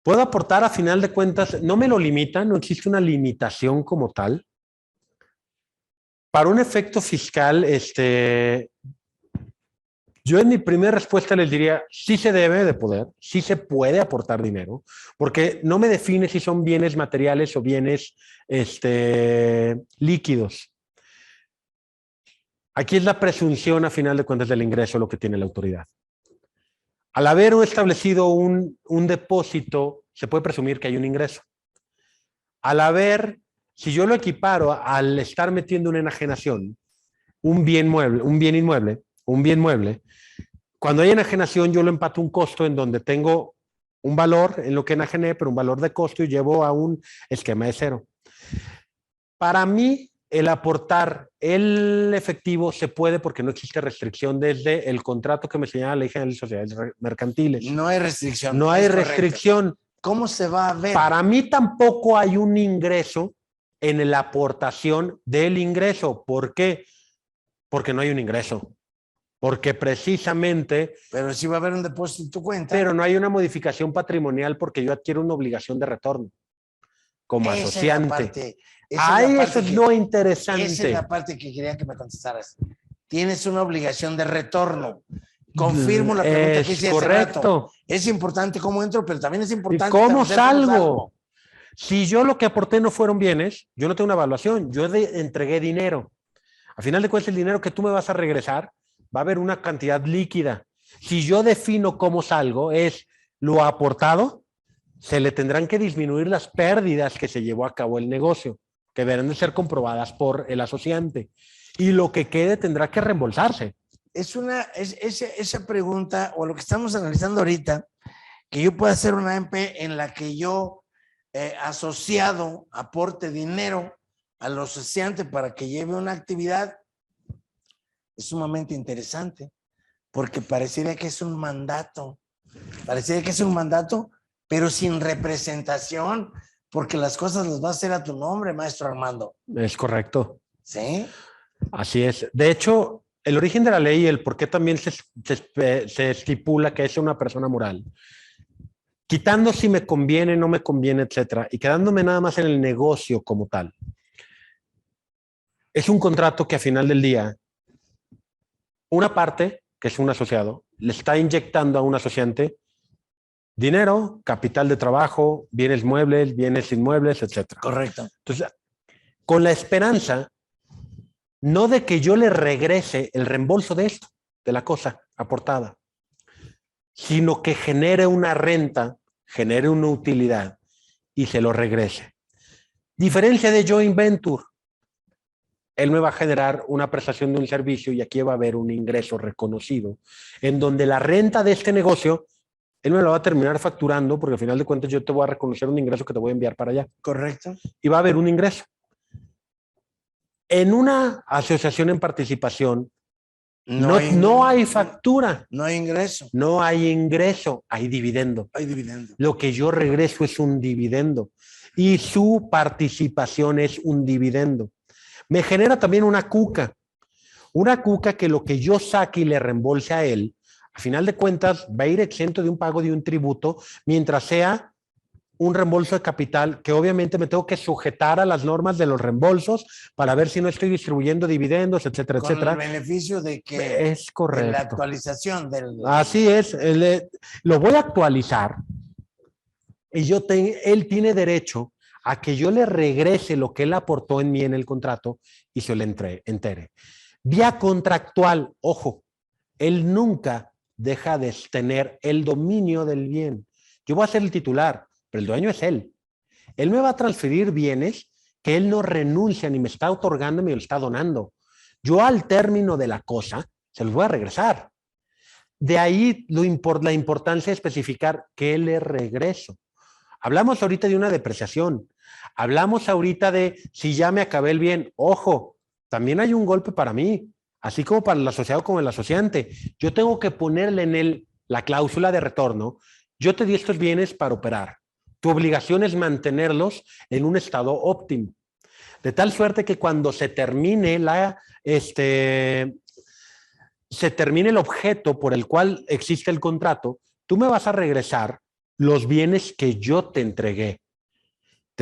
Puedo aportar a final de cuentas, no me lo limitan, no existe una limitación como tal. Para un efecto fiscal, yo en mi primera respuesta les diría, sí se debe de poder, sí se puede aportar dinero, porque no me define si son bienes materiales o bienes líquidos. Aquí es la presunción, a final de cuentas, del ingreso lo que tiene la autoridad. Al haber establecido un depósito, se puede presumir que hay un ingreso. Al haber, si yo lo equiparo al estar metiendo una enajenación, un bien inmueble, cuando hay enajenación yo lo empato un costo en donde tengo un valor en lo que enajené, pero un valor de costo y llevo a un esquema de cero. Para mí, el aportar el efectivo se puede porque no existe restricción desde el contrato que me señala la Ley General de Sociedades Mercantiles. No hay restricción. No hay restricción. ¿Cómo se va a ver? Para mí tampoco hay un ingreso en la aportación del ingreso. ¿Por qué? Porque no hay un ingreso. Porque precisamente... Pero sí va a haber un depósito en tu cuenta. Pero no hay una modificación patrimonial porque yo adquiero una obligación de retorno como asociante. Eso es lo interesante. Esa es la parte que quería que me contestaras. Tienes una obligación de retorno. Confirmo la pregunta que hice hace rato. Es importante cómo entro, pero también es importante... ¿Y cómo salgo? Si yo lo que aporté no fueron bienes, yo no tengo una evaluación, yo entregué dinero. A final de cuentas, el dinero que tú me vas a regresar va a haber una cantidad líquida. Si yo defino cómo salgo, es lo aportado, se le tendrán que disminuir las pérdidas que se llevó a cabo el negocio, que deberán de ser comprobadas por el asociante. Y lo que quede tendrá que reembolsarse. Esa pregunta, o lo que estamos analizando ahorita, que yo pueda hacer una AMP en la que yo, asociado, aporte dinero al asociante para que lleve una actividad, es sumamente interesante, porque pareciera que es un mandato. Pareciera que es un mandato, pero sin representación, porque las cosas las va a hacer a tu nombre, maestro Armando. Es correcto. ¿Sí? Así es. De hecho, el origen de la ley y el por qué también se estipula que es una persona moral, quitando si me conviene, no me conviene, etcétera, y quedándome nada más en el negocio como tal. Es un contrato que a final del día una parte, que es un asociado, le está inyectando a un asociante dinero, capital de trabajo, bienes muebles, bienes inmuebles, etc. Correcto. Entonces, con la esperanza, no de que yo le regrese el reembolso de esto, de la cosa aportada, sino que genere una renta, genere una utilidad y se lo regrese. Diferencia de joint venture, él me va a generar una prestación de un servicio y aquí va a haber un ingreso reconocido, en donde la renta de este negocio, él me lo va a terminar facturando, porque al final de cuentas yo te voy a reconocer un ingreso que te voy a enviar para allá. Correcto. Y va a haber un ingreso. En una asociación en participación, no hay factura. No hay ingreso. No hay ingreso, hay dividendo. Hay dividendo. Lo que yo regreso es un dividendo. Y su participación es un dividendo. Me genera también una cuca. Una cuca que lo que yo saque y le reembolse a él, a final de cuentas, va a ir exento de un pago de un tributo, mientras sea un reembolso de capital, que obviamente me tengo que sujetar a las normas de los reembolsos para ver si no estoy distribuyendo dividendos, etcétera, Con etcétera. el beneficio de que es correcto. de la actualización del... Así es, lo voy a actualizar y él tiene derecho a que yo le regrese lo que él aportó en mí en el contrato y se lo entere. Vía contractual, ojo, él nunca deja de tener el dominio del bien. Yo voy a ser el titular, pero el dueño es él. Él me va a transferir bienes que él no renuncia ni me está otorgando ni me lo está donando. Yo al término de la cosa se los voy a regresar. De ahí la importancia de especificar qué le regreso. Hablamos ahorita de una depreciación. Hablamos ahorita de si ya me acabé el bien. Ojo, también hay un golpe para mí, así como para el asociado como el asociante. Yo tengo que ponerle en él la cláusula de retorno. Yo te di estos bienes para operar. Tu obligación es mantenerlos en un estado óptimo. De tal suerte que cuando se termine el objeto por el cual existe el contrato, tú me vas a regresar los bienes que yo te entregué.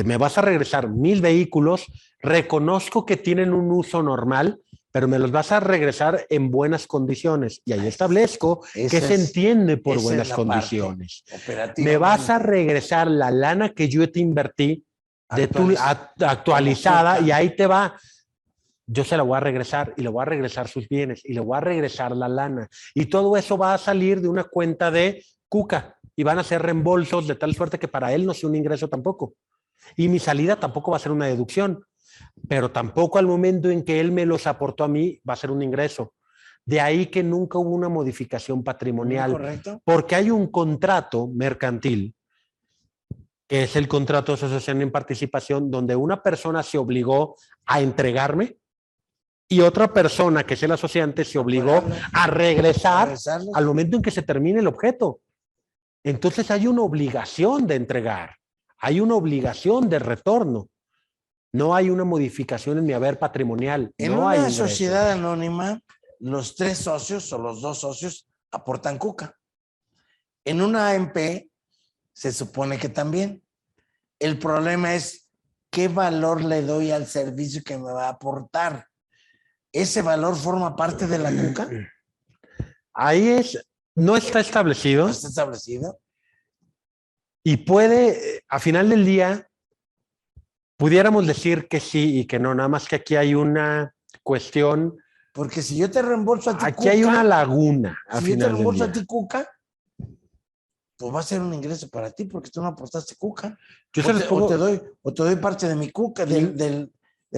Me vas a regresar 1000 vehículos, reconozco que tienen un uso normal, pero me los vas a regresar en buenas condiciones. Y ahí establezco que se entiende por buenas condiciones. Me vas a regresar la lana que yo te invertí actualizada y ahí te va. Yo se la voy a regresar y le voy a regresar sus bienes y le voy a regresar la lana. Y todo eso va a salir de una cuenta de Cuca y van a ser reembolsos de tal suerte que para él no sea un ingreso tampoco. Y mi salida tampoco va a ser una deducción, pero tampoco al momento en que él me los aportó a mí va a ser un ingreso. De ahí que nunca hubo una modificación patrimonial. Correcto. Porque hay un contrato mercantil, que es el contrato de asociación en participación, donde una persona se obligó a entregarme y otra persona, que es el asociante, se obligó a regresar al momento en que se termine el objeto. Entonces hay una obligación de entregar, hay una obligación de retorno. No hay una modificación en mi haber patrimonial. En una sociedad anónima, los 3 socios o los 2 socios aportan Cuca. En una AMP se supone que también. El problema es qué valor le doy al servicio que me va a aportar. ¿Ese valor forma parte de la Cuca? Ahí no está establecido. No está establecido. Y puede, a final del día, pudiéramos decir que sí y que no, nada más que aquí hay una cuestión. Porque si yo te reembolso a ti, aquí Cuca, hay una laguna. Si yo te reembolso a ti, Cuca, pues va a ser un ingreso para ti porque tú no aportaste Cuca. O te doy parte de mi Cuca, del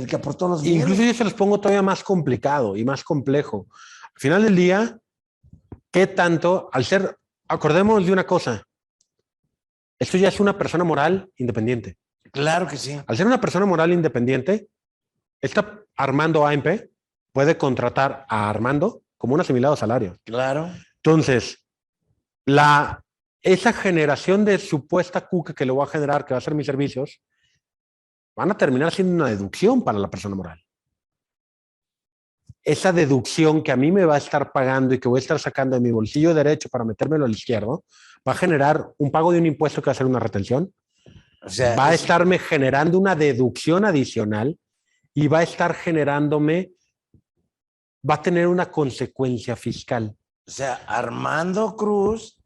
que aportó los bienes. Incluso yo se los pongo todavía más complicado y más complejo. Al final del día, ¿qué tanto? Acordemos de una cosa. Esto ya es una persona moral independiente. Claro que sí. Al ser una persona moral independiente, Armando AMP puede contratar a Armando como un asimilado salario. Claro. Entonces, esa generación de supuesta Cuca que le voy a generar, que va a ser mis servicios, van a terminar siendo una deducción para la persona moral. Esa deducción que a mí me va a estar pagando y que voy a estar sacando de mi bolsillo derecho para metérmelo al izquierdo, va a generar un pago de un impuesto que va a ser una retención. O sea, va a estarme generando una deducción adicional y va a estar generándome va a tener una consecuencia fiscal. O sea, Armando Cruz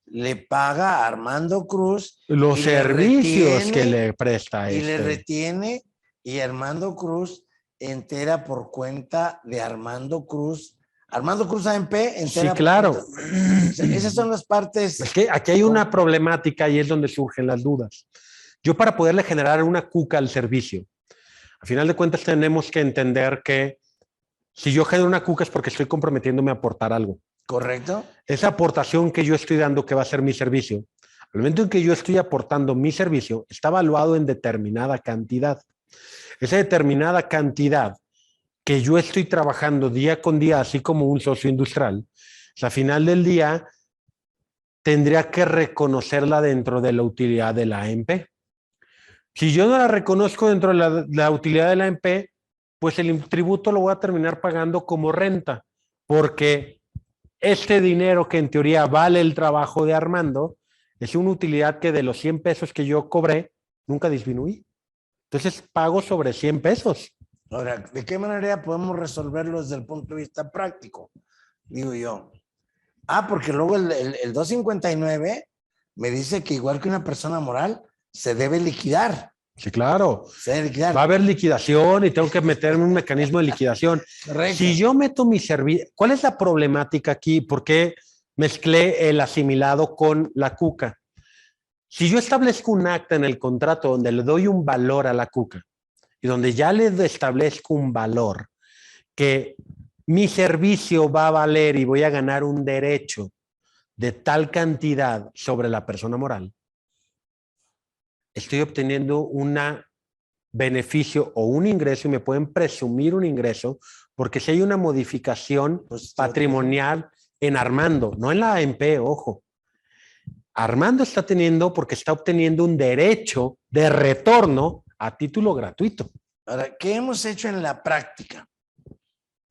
le paga a Armando Cruz Los y servicios que retiene, le presta y le este. retiene, y Armando Cruz entera por cuenta de Armando Cruz. Armando Cruz AMP entera Sí, claro. por cuenta. O sea, esas son las partes. Es que aquí hay una problemática y es donde surgen las dudas. Yo para poderle generar una cuca al servicio, a final de cuentas tenemos que entender que si yo genero una cuca es porque estoy comprometiéndome a aportar algo. ¿Correcto? Esa aportación que yo estoy dando, que va a ser mi servicio, al momento en que yo estoy aportando mi servicio, está evaluado en determinada cantidad. Esa determinada cantidad que yo estoy trabajando día con día, así como un socio industrial, al final del día tendría que reconocerla dentro de la utilidad de la AMP. Si yo no la reconozco dentro de la utilidad de la AMP, pues el tributo lo voy a terminar pagando como renta, porque este dinero que en teoría vale el trabajo de Armando es una utilidad que de los 100 pesos que yo cobré, nunca disminuí. Entonces pago sobre 100 pesos. Ahora, ¿de qué manera podemos resolverlo desde el punto de vista práctico? Digo yo. Porque luego el 259 me dice que igual que una persona moral, se debe liquidar. Sí, claro. Se debe liquidar. Va a haber liquidación y tengo que meterme en un mecanismo de liquidación. Correcto. Si yo meto mi servicio, ¿cuál es la problemática aquí? ¿Por qué mezclé el asimilado con la cuca? Si yo establezco un acta en el contrato donde le doy un valor a la cuca y donde ya le establezco un valor que mi servicio va a valer y voy a ganar un derecho de tal cantidad sobre la persona moral, estoy obteniendo un beneficio o un ingreso y me pueden presumir un ingreso porque si hay una modificación patrimonial en Armando, no en la AMP, ojo. Armando está teniendo porque está obteniendo un derecho de retorno a título gratuito. Ahora, ¿qué hemos hecho en la práctica?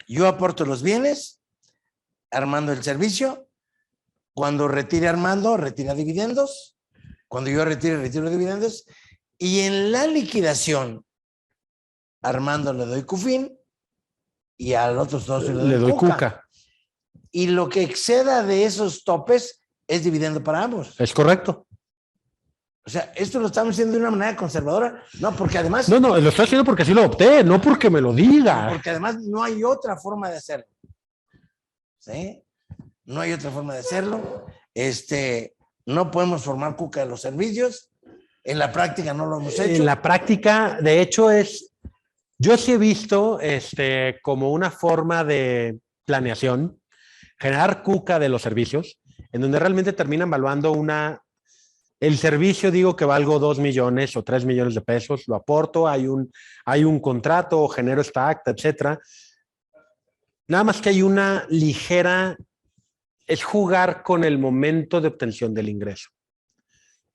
Yo aporto los bienes, Armando el servicio. Cuando retire Armando, retira dividendos. Cuando yo retiro dividendos. Y en la liquidación, Armando le doy CUFIN y a los otros dos le doy cuca. Y lo que exceda de esos topes es dividendo para ambos. Es correcto. O sea, esto lo estamos haciendo de una manera conservadora. No, porque además... No, lo estoy haciendo porque así lo opté, no porque me lo diga. Porque además no hay otra forma de hacerlo. ¿Sí? No hay otra forma de hacerlo. No podemos formar cuca de los servicios. En la práctica no lo hemos hecho. En la práctica, de hecho, yo sí he visto como una forma de planeación, generar cuca de los servicios, en donde realmente terminan evaluando el servicio, digo que valgo 2 millones o 3 millones de pesos, lo aporto, hay un contrato, genero esta acta, etcétera. Nada más que hay una ligera, es jugar con el momento de obtención del ingreso.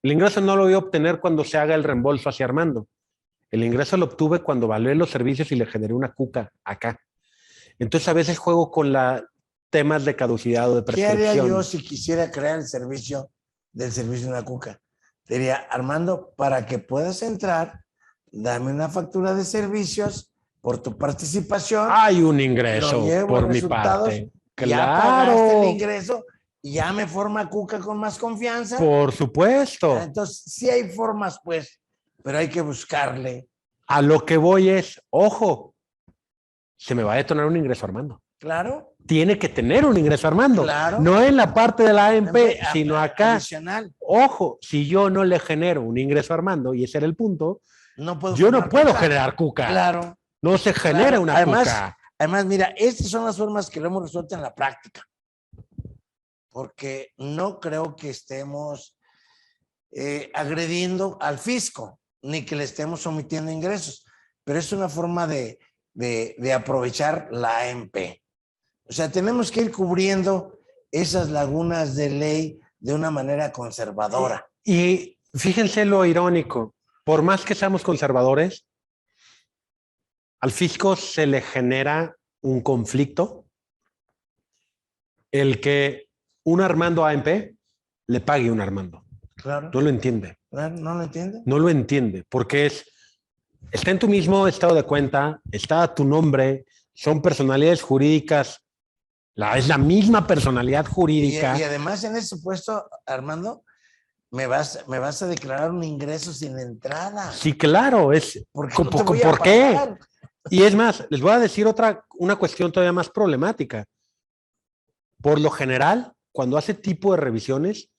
El ingreso no lo voy a obtener cuando se haga el reembolso hacia Armando. El ingreso lo obtuve cuando evalué los servicios y le generé una cuca acá. Entonces a veces juego con temas de caducidad o de prescripción. ¿Qué haría yo si quisiera crear el servicio del servicio de una cuca? Diría, Armando, para que puedas entrar, dame una factura de servicios por tu participación. Hay un ingreso por mi parte. Ya pagaste el ingreso y ya me forma cuca con más confianza. Por supuesto. Entonces, sí hay formas, pues, pero hay que buscarle. A lo que voy es, ojo, se me va a detonar un ingreso Armando. Claro. Tiene que tener un ingreso Armando. Claro. No en la parte de la AMP, sino acá. Adicional. Ojo, si yo no le genero un ingreso Armando, y ese era el punto, yo no puedo generar cuca. Claro. No se genera una cuca. Además, mira, estas son las formas que lo hemos resuelto en la práctica. Porque no creo que estemos agrediendo al fisco, ni que le estemos omitiendo ingresos. Pero es una forma de aprovechar la AMP. O sea, tenemos que ir cubriendo esas lagunas de ley de una manera conservadora. Y fíjense lo irónico, por más que seamos conservadores, al fisco se le genera un conflicto el que un Armando AMP le pague un Armando. Claro. No lo entiende. Claro, ¿no lo entiende? No lo entiende, porque está en tu mismo estado de cuenta, está tu nombre, son personalidades jurídicas, es la misma personalidad Y jurídica. además en ese supuesto, Armando, me vas a declarar un ingreso sin entrada. Sí, claro, ¿Por qué no te voy a ¿por qué? pagar? Y es más, les voy a decir una cuestión todavía más problemática. Por lo general, cuando hace tipo de revisiones,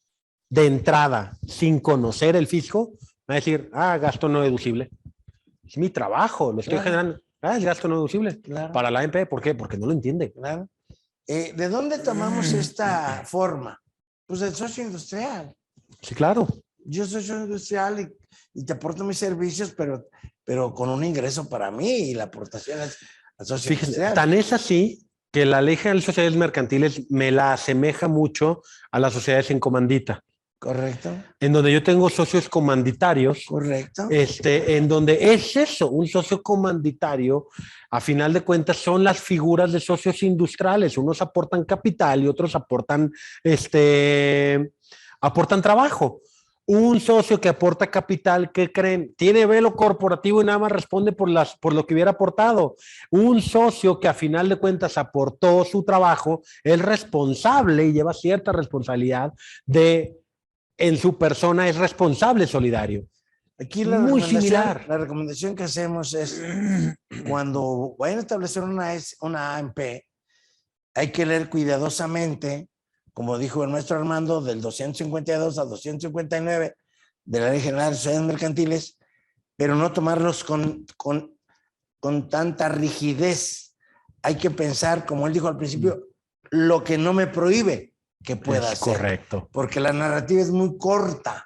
de entrada, sin conocer el fisco, va a decir, gasto no deducible. Es mi trabajo, lo estoy generando. Es gasto no deducible. Claro. Para la AMP, ¿por qué? Porque no lo entiende. Claro. ¿De dónde tomamos esta forma? Pues del socio industrial. Sí, claro. Yo soy socio industrial y te aporto mis servicios, pero con un ingreso para mí y la aportación es al socio industrial. Tan es así que la ley general de sociedades mercantiles me la asemeja mucho a las sociedades en comandita. Correcto. En donde yo tengo socios comanditarios. Correcto. En donde es eso, un socio comanditario, a final de cuentas, son las figuras de socios industriales. Unos aportan capital y otros aportan trabajo. Un socio que aporta capital, ¿qué creen? Tiene velo corporativo y nada más responde por lo que hubiera aportado. Un socio que a final de cuentas aportó su trabajo, es responsable y lleva cierta responsabilidad en su persona, es responsable solidario. Aquí muy similar. La recomendación que hacemos es cuando vayan a establecer una AMP, hay que leer cuidadosamente, como dijo el maestro Armando, del 252 al 259 de la Ley General de Sociedades Mercantiles, pero no tomarlos con tanta rigidez. Hay que pensar, como él dijo al principio, lo que no me prohíbe que pueda hacer. Correcto. Porque la narrativa es muy corta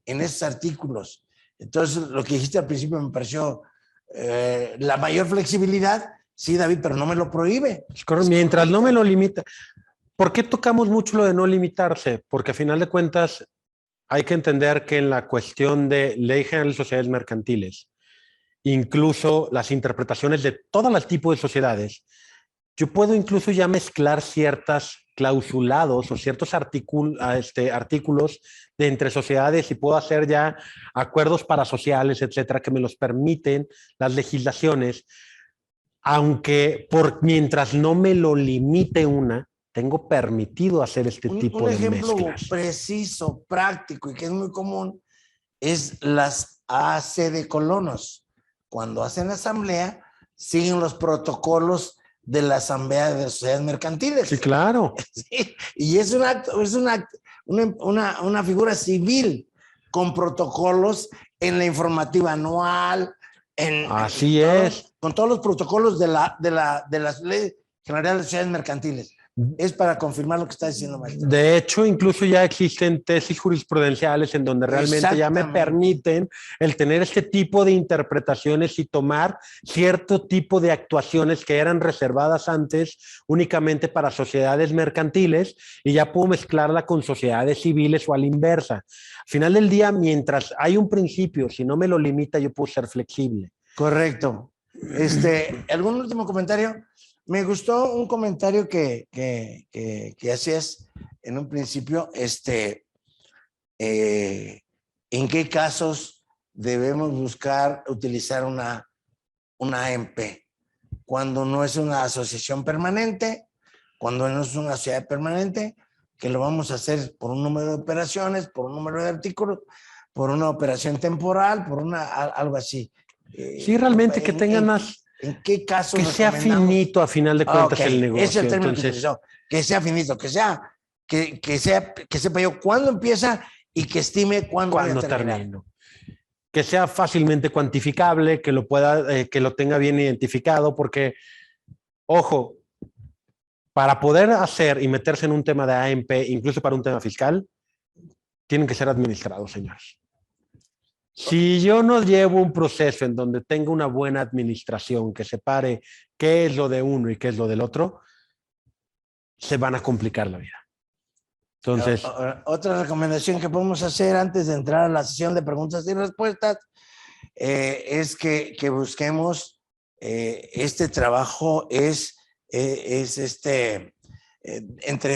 en esos artículos. Entonces, lo que dijiste al principio me pareció la mayor flexibilidad. Sí, David, pero no me lo prohíbe. Mientras no me lo limita. ¿Por qué tocamos mucho lo de no limitarse? Porque a final de cuentas hay que entender que en la cuestión de Ley General de Sociedades Mercantiles, incluso las interpretaciones de todos los tipos de sociedades, yo puedo incluso ya mezclar ciertas clausulados o ciertos artículos de entre sociedades y puedo hacer ya acuerdos parasociales, etcétera, que me los permiten las legislaciones, aunque mientras no me lo limite tengo permitido hacer este tipo de mezclas. Un ejemplo preciso, práctico y que es muy común es las AC de colonos. Cuando hacen asamblea, siguen los protocolos de la Asamblea de Sociedades Mercantiles. Sí, claro. Sí, y es una figura civil con protocolos en la informativa anual. Así es. Con todos los protocolos de las leyes generales de sociedades mercantiles. Es para confirmar lo que está diciendo, maestro. De hecho, incluso ya existen tesis jurisprudenciales en donde realmente ya me permiten el tener este tipo de interpretaciones y tomar cierto tipo de actuaciones que eran reservadas antes únicamente para sociedades mercantiles y ya puedo mezclarla con sociedades civiles o a la inversa. Al final del día, mientras hay un principio, si no me lo limita, yo puedo ser flexible. Correcto. ¿Algún último comentario? Me gustó un comentario que hacías en un principio, ¿en qué casos debemos buscar utilizar una AMP? Cuando no es una asociación permanente, cuando no es una sociedad permanente, que lo vamos a hacer por un número de operaciones, por un número de artículos, por una operación temporal, algo así. Sí, realmente que tengan más... ¿En qué caso? Que sea finito a final de cuentas el negocio. Ese es el término que utilizó. Que sea finito, que sepa yo cuándo empieza y que estime cuándo termino. Que sea fácilmente cuantificable, que lo tenga bien identificado, porque, ojo, para poder hacer y meterse en un tema de AMP, incluso para un tema fiscal, tienen que ser administrados, señores. Si yo no llevo un proceso en donde tenga una buena administración que separe qué es lo de uno y qué es lo del otro, se van a complicar la vida. Entonces, otra recomendación que podemos hacer antes de entrar a la sesión de preguntas y respuestas es que busquemos este trabajo entre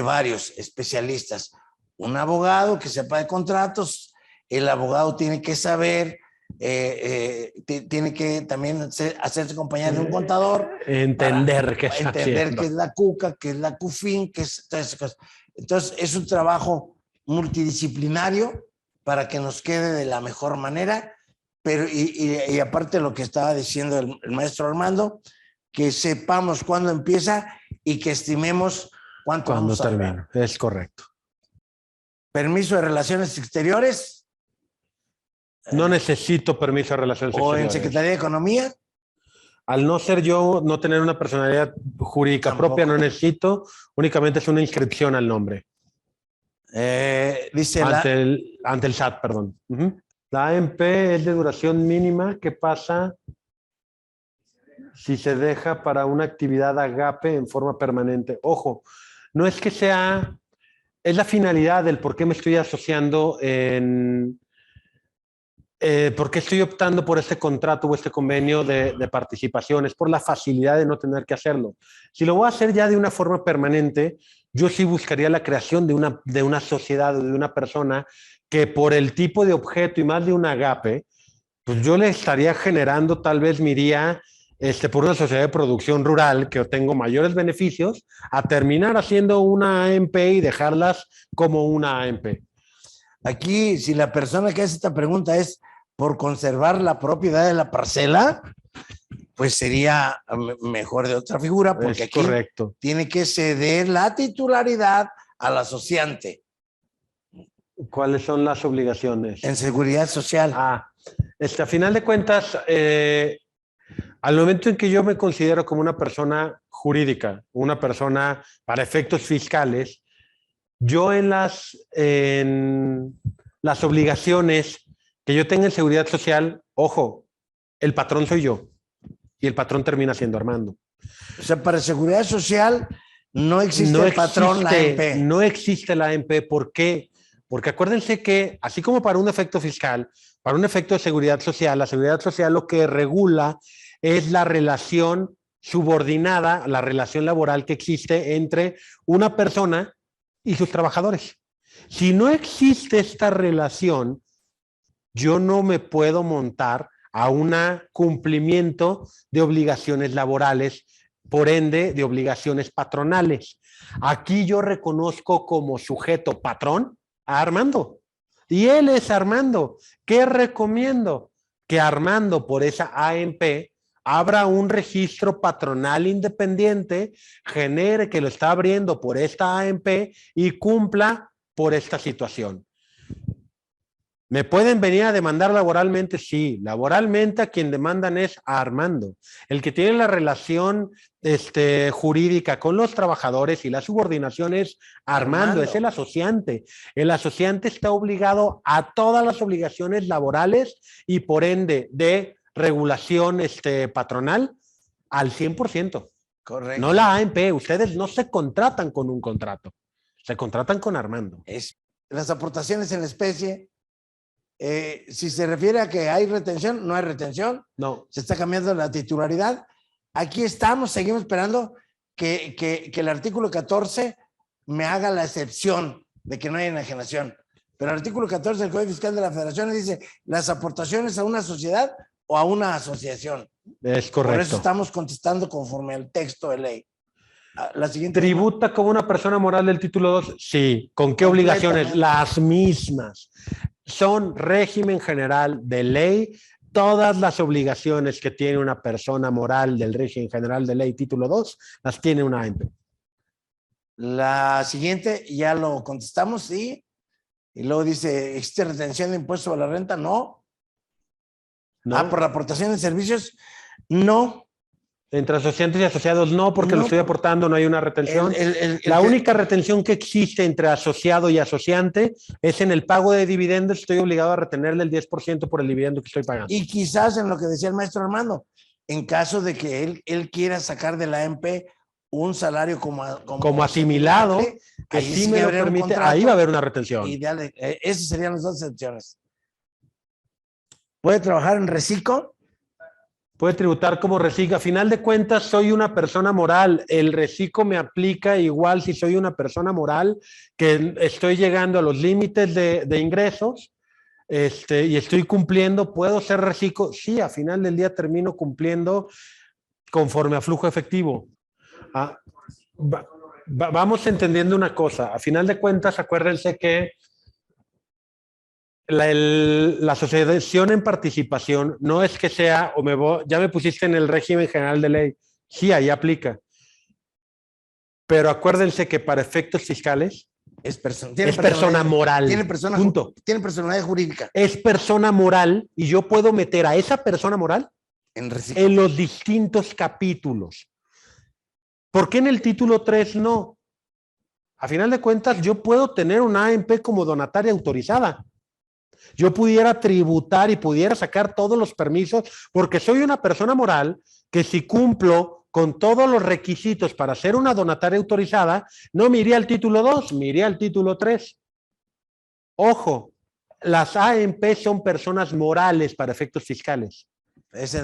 varios especialistas. Un abogado que sepa de contratos. El abogado tiene que saber tiene que también hacerse acompañar de un contador. Entender qué está entender haciendo. qué es la CUCA, qué es la CUFIN, qué es todas esas cosas. Entonces, es un trabajo multidisciplinario para que nos quede de la mejor manera, pero y aparte lo que estaba diciendo el maestro Armando, que sepamos cuándo empieza y que estimemos cuánto Cuando vamos a durar. termina, es correcto. Permiso de relaciones exteriores No necesito permiso de relaciones o en exteriores. Secretaría de Economía. Al no ser yo, no tener una personalidad jurídica Tampoco. propia, no necesito, únicamente es una inscripción al nombre. Dice Ante el SAT, perdón. La AMP es de duración mínima. ¿Qué pasa si se deja para una actividad agape en forma permanente? Ojo, no es que sea, es la finalidad del por qué me estoy asociando ¿por qué estoy optando por este contrato o este convenio de participación? Es por la facilidad de no tener que hacerlo. Si lo voy a hacer ya de una forma permanente, yo sí buscaría la creación de una sociedad o de una persona que por el tipo de objeto y más de un agape, pues yo le estaría generando, tal vez me iría por una sociedad de producción rural que obtengo mayores beneficios a terminar haciendo una AMP y dejarlas como una AMP. Aquí, si la persona que hace esta pregunta es por conservar la propiedad de la parcela, pues sería mejor de otra figura, porque Es aquí correcto. Tiene que ceder la titularidad al asociante. ¿Cuáles son las obligaciones? En seguridad social. A final de cuentas, al momento en que yo me considero como una persona jurídica, una persona para efectos fiscales, yo en las obligaciones que yo tenga en seguridad social, ojo, el patrón soy yo y el patrón termina siendo Armando. O sea, para seguridad social no existe el patrón, la AMP. No existe la AMP. ¿Por qué? Porque acuérdense que, así como para un efecto fiscal, para un efecto de seguridad social, la seguridad social lo que regula es la relación subordinada, la relación laboral que existe entre una persona y sus trabajadores. Si no existe esta relación, yo no me puedo montar a un cumplimiento de obligaciones laborales, por ende, de obligaciones patronales. Aquí yo reconozco como sujeto patrón a Armando. Y él es Armando. ¿Qué recomiendo? Que Armando, por esa AMP, abra un registro patronal independiente, genere que lo está abriendo por esta AMP y cumpla por esta situación. ¿Me pueden venir a demandar laboralmente? Sí, laboralmente a quien demandan es a Armando, el que tiene la relación jurídica con los trabajadores y la subordinación es Armando, es el asociante. El asociante está obligado a todas las obligaciones laborales y por ende de regulación patronal al 100%. Correcto. No la AMP, ustedes no se contratan con un contrato, se contratan con Armando. Las aportaciones en la especie. Si se refiere a que hay retención, no hay retención. No. Se está cambiando la titularidad. Aquí estamos, seguimos esperando que el artículo 14 me haga la excepción de que no hay enajenación. Pero el artículo 14 del Código Fiscal de la Federación dice las aportaciones a una sociedad o a una asociación. Es correcto. Por eso estamos contestando conforme al texto de ley. La siguiente. ¿Tributa como una persona moral del título 2? Sí. ¿Con qué obligaciones? Las mismas. Son régimen general de ley. Todas las obligaciones que tiene una persona moral del régimen general de ley título 2 las tiene una AMP. La siguiente ya lo contestamos, sí. Y luego dice, ¿existe retención de impuestos sobre la renta? No. ¿No? Por la aportación de servicios, no. Entre asociantes y asociados no, porque no, lo estoy aportando, no hay una retención. La única retención que existe entre asociado y asociante es en el pago de dividendos. Estoy obligado a retenerle el 10% por el dividendo que estoy pagando. Y quizás en lo que decía el maestro Armando, en caso de que él quiera sacar de la AMP un salario como asimilado, que sí me lo permite, ahí va a haber una retención. Ideal, esas serían las dos excepciones. ¿Puede trabajar en reciclo? Puede tributar como reciclo. A final de cuentas, soy una persona moral. El reciclo me aplica igual si soy una persona moral que estoy llegando a los límites de ingresos. y estoy cumpliendo, ¿puedo ser reciclo? Sí, a final del día termino cumpliendo conforme a flujo efectivo. Vamos entendiendo una cosa. A final de cuentas, acuérdense que la asociación en participación no es que sea, ya me pusiste en el régimen general de ley. Sí, ahí aplica. Pero acuérdense que para efectos fiscales es persona moral. Tiene personalidad jurídica. Es persona moral y yo puedo meter a esa persona moral en los distintos capítulos. ¿Por qué en el título 3 no? A final de cuentas, yo puedo tener una AMP como donataria autorizada. Yo pudiera tributar y pudiera sacar todos los permisos porque soy una persona moral que si cumplo con todos los requisitos para ser una donataria autorizada, no me iría al título 2, me iría al título 3. Ojo, las AMP son personas morales para efectos fiscales.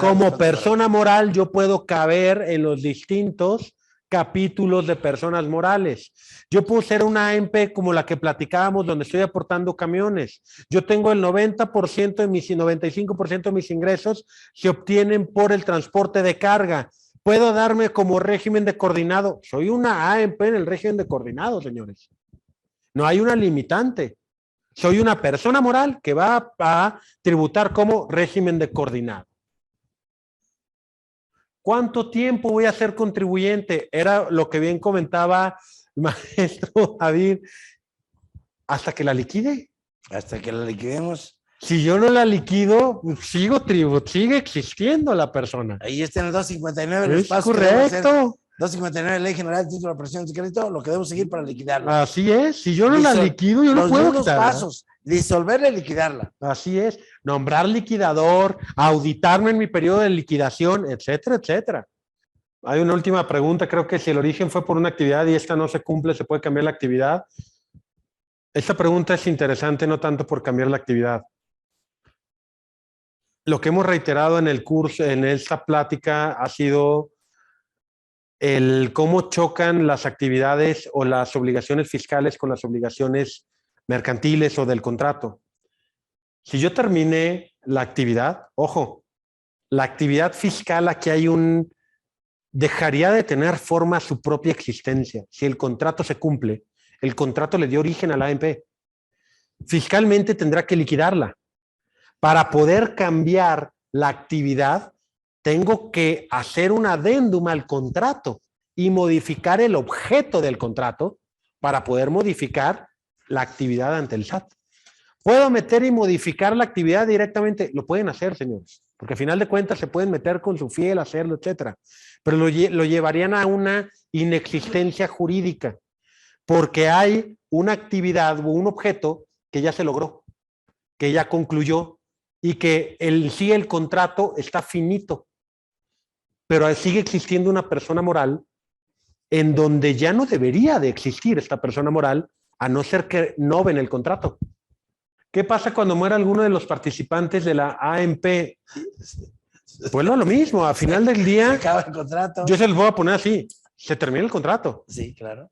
Como persona moral yo puedo caber en los distintos capítulos de personas morales. Yo puedo ser una AMP como la que platicábamos, donde estoy aportando camiones. Yo tengo el 90% de mis 95% de mis ingresos se obtienen por el transporte de carga. Puedo darme como régimen de coordinado. Soy una AMP en el régimen de coordinado, señores. No hay una limitante. Soy una persona moral que va a tributar como régimen de coordinado. ¿Cuánto tiempo voy a ser contribuyente? Era lo que bien comentaba el maestro David. ¿Hasta que la liquide? Hasta que la liquidemos. Si yo no la liquido, sigue existiendo la persona. Ahí está en el 259. Es correcto. 259, Ley General de Título de Operación de Crédito, lo que debemos seguir para liquidarla. Así es. Si yo no la liquido, yo no puedo quitarla. Los pasos, disolverla y liquidarla. Así es. Nombrar liquidador, auditarme en mi periodo de liquidación, etcétera, etcétera. Hay una última pregunta. Creo que si el origen fue por una actividad y esta no se cumple, ¿se puede cambiar la actividad? Esta pregunta es interesante no tanto por cambiar la actividad. Lo que hemos reiterado en el curso, en esta plática, ha sido el cómo chocan las actividades o las obligaciones fiscales con las obligaciones mercantiles o del contrato. Si yo terminé la actividad, ojo, la actividad fiscal aquí dejaría de tener forma a su propia existencia. Si el contrato se cumple, el contrato le dio origen a la AMP. Fiscalmente tendrá que liquidarla. Para poder cambiar la actividad, tengo que hacer un adendum al contrato y modificar el objeto del contrato para poder modificar la actividad ante el SAT. ¿Puedo meter y modificar la actividad directamente? Lo pueden hacer, señores, porque al final de cuentas se pueden meter con su fiel, hacerlo, etcétera. Pero lo llevarían a una inexistencia jurídica, porque hay una actividad o un objeto que ya se logró, que ya concluyó y que el contrato está finito, pero sigue existiendo una persona moral en donde ya no debería de existir esta persona moral a no ser que noven el contrato. ¿Qué pasa cuando muere alguno de los participantes de la AMP? Pues no, lo mismo, a final del día se acaba el contrato. Yo se los voy a poner así, se termina el contrato. Sí, claro.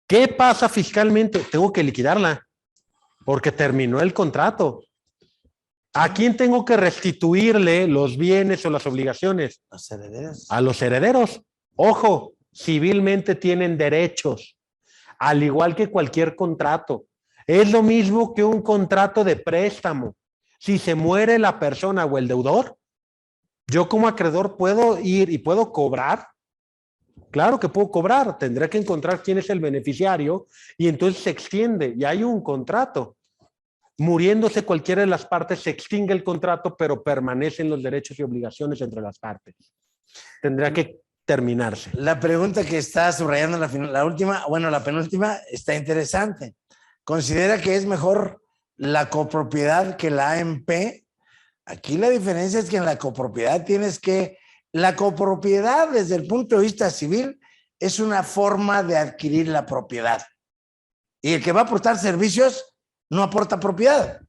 ¿Qué pasa fiscalmente? Tengo que liquidarla porque terminó el contrato. ¿A quién tengo que restituirle los bienes o las obligaciones? Los herederos. A los herederos. Ojo, civilmente tienen derechos, al igual que cualquier contrato. Es lo mismo que un contrato de préstamo. Si se muere la persona o el deudor, yo como acreedor puedo ir y puedo cobrar. Claro que puedo cobrar, tendré que encontrar quién es el beneficiario y entonces se extiende y hay un contrato. Muriéndose cualquiera de las partes, se extingue el contrato, pero permanecen los derechos y obligaciones entre las partes. Tendrá que terminarse. La pregunta que está subrayando la última, bueno, la penúltima, está interesante. ¿Considera que es mejor la copropiedad que la AMP? Aquí la diferencia es que en la copropiedad la copropiedad desde el punto de vista civil es una forma de adquirir la propiedad. Y el que va a aportar servicios no aporta propiedad.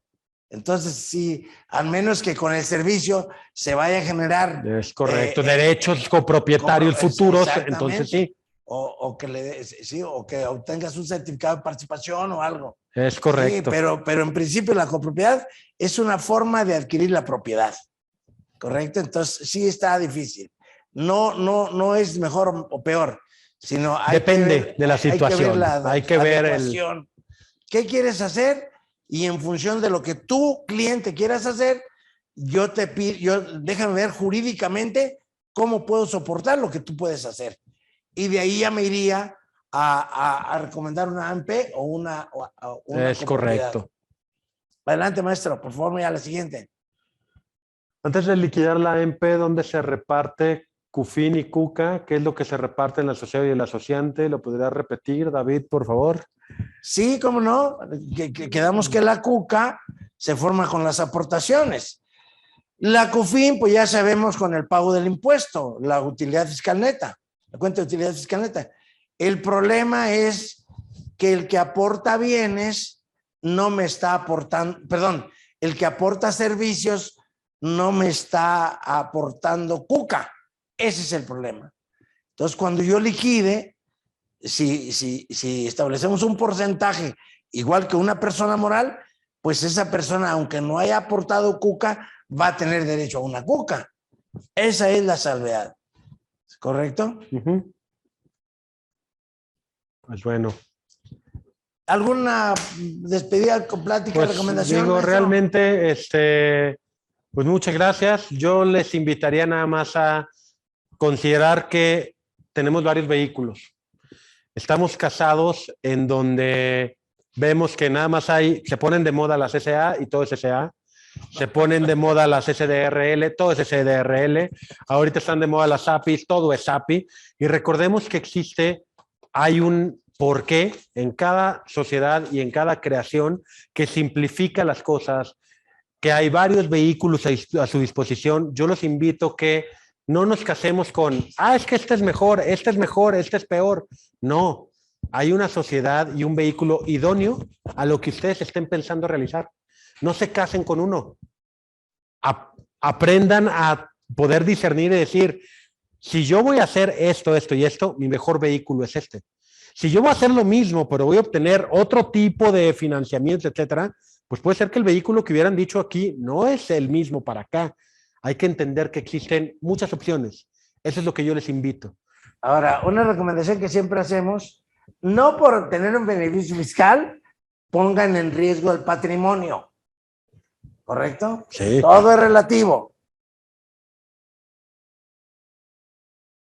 Entonces, sí, al menos que con el servicio se vaya a generar... Es correcto, derechos copropietarios futuros, entonces sí. o que sí, o que obtengas un certificado de participación o algo. Es correcto. Sí, pero en principio la copropiedad es una forma de adquirir la propiedad, ¿correcto? Entonces sí está difícil. No es mejor o peor, sino depende de la situación. Hay que ver la ¿Qué quieres hacer? Y en función de lo que tu cliente quieras hacer, yo te pido, déjame ver jurídicamente cómo puedo soportar lo que tú puedes hacer. Y de ahí ya me iría a recomendar una AMP o una es correcto. Adelante, maestro, por favor, a la siguiente. Antes de liquidar la AMP, ¿dónde se reparte CUFIN y CUCA? ¿Qué es lo que se reparte en el asociado y el asociante? ¿Lo podría repetir, David, por favor? Sí, cómo no. Quedamos que la CUCA se forma con las aportaciones. La CUFIN, pues ya sabemos con el pago del impuesto, la utilidad fiscal neta, la cuenta de utilidad fiscal neta. El problema es que el que aporta bienes no me está aportando, perdón, el que aporta servicios no me está aportando CUCA. Ese es el problema. Entonces, cuando yo liquide, si establecemos un porcentaje igual que una persona moral, pues esa persona, aunque no haya aportado CUCA, va a tener derecho a una CUCA. Esa es la salvedad. ¿Correcto? Pues bueno. ¿Alguna despedida con plática, pues, recomendación? Digo, realmente, pues muchas gracias. Yo les invitaría nada más a considerar que tenemos varios vehículos. Estamos casados en donde vemos que nada más se ponen de moda las SA y todo es SA. Se ponen de moda las SDRL, todo es SDRL. Ahorita están de moda las APIs, todo es API. Y recordemos que hay un porqué en cada sociedad y en cada creación que simplifica las cosas, que hay varios vehículos a su disposición. Yo los invito que no nos casemos con, es que este es mejor, este es peor. No, hay una sociedad y un vehículo idóneo a lo que ustedes estén pensando realizar. No se casen con uno. Aprendan a poder discernir y decir, si yo voy a hacer esto y esto, mi mejor vehículo es este. Si yo voy a hacer lo mismo, pero voy a obtener otro tipo de financiamiento, etcétera, pues puede ser que el vehículo que hubieran dicho aquí no es el mismo para acá. Hay que entender que existen muchas opciones. Eso es lo que yo les invito. Ahora, una recomendación que siempre hacemos, no por obtener un beneficio fiscal, pongan en riesgo el patrimonio. ¿Correcto? Sí. Todo es relativo.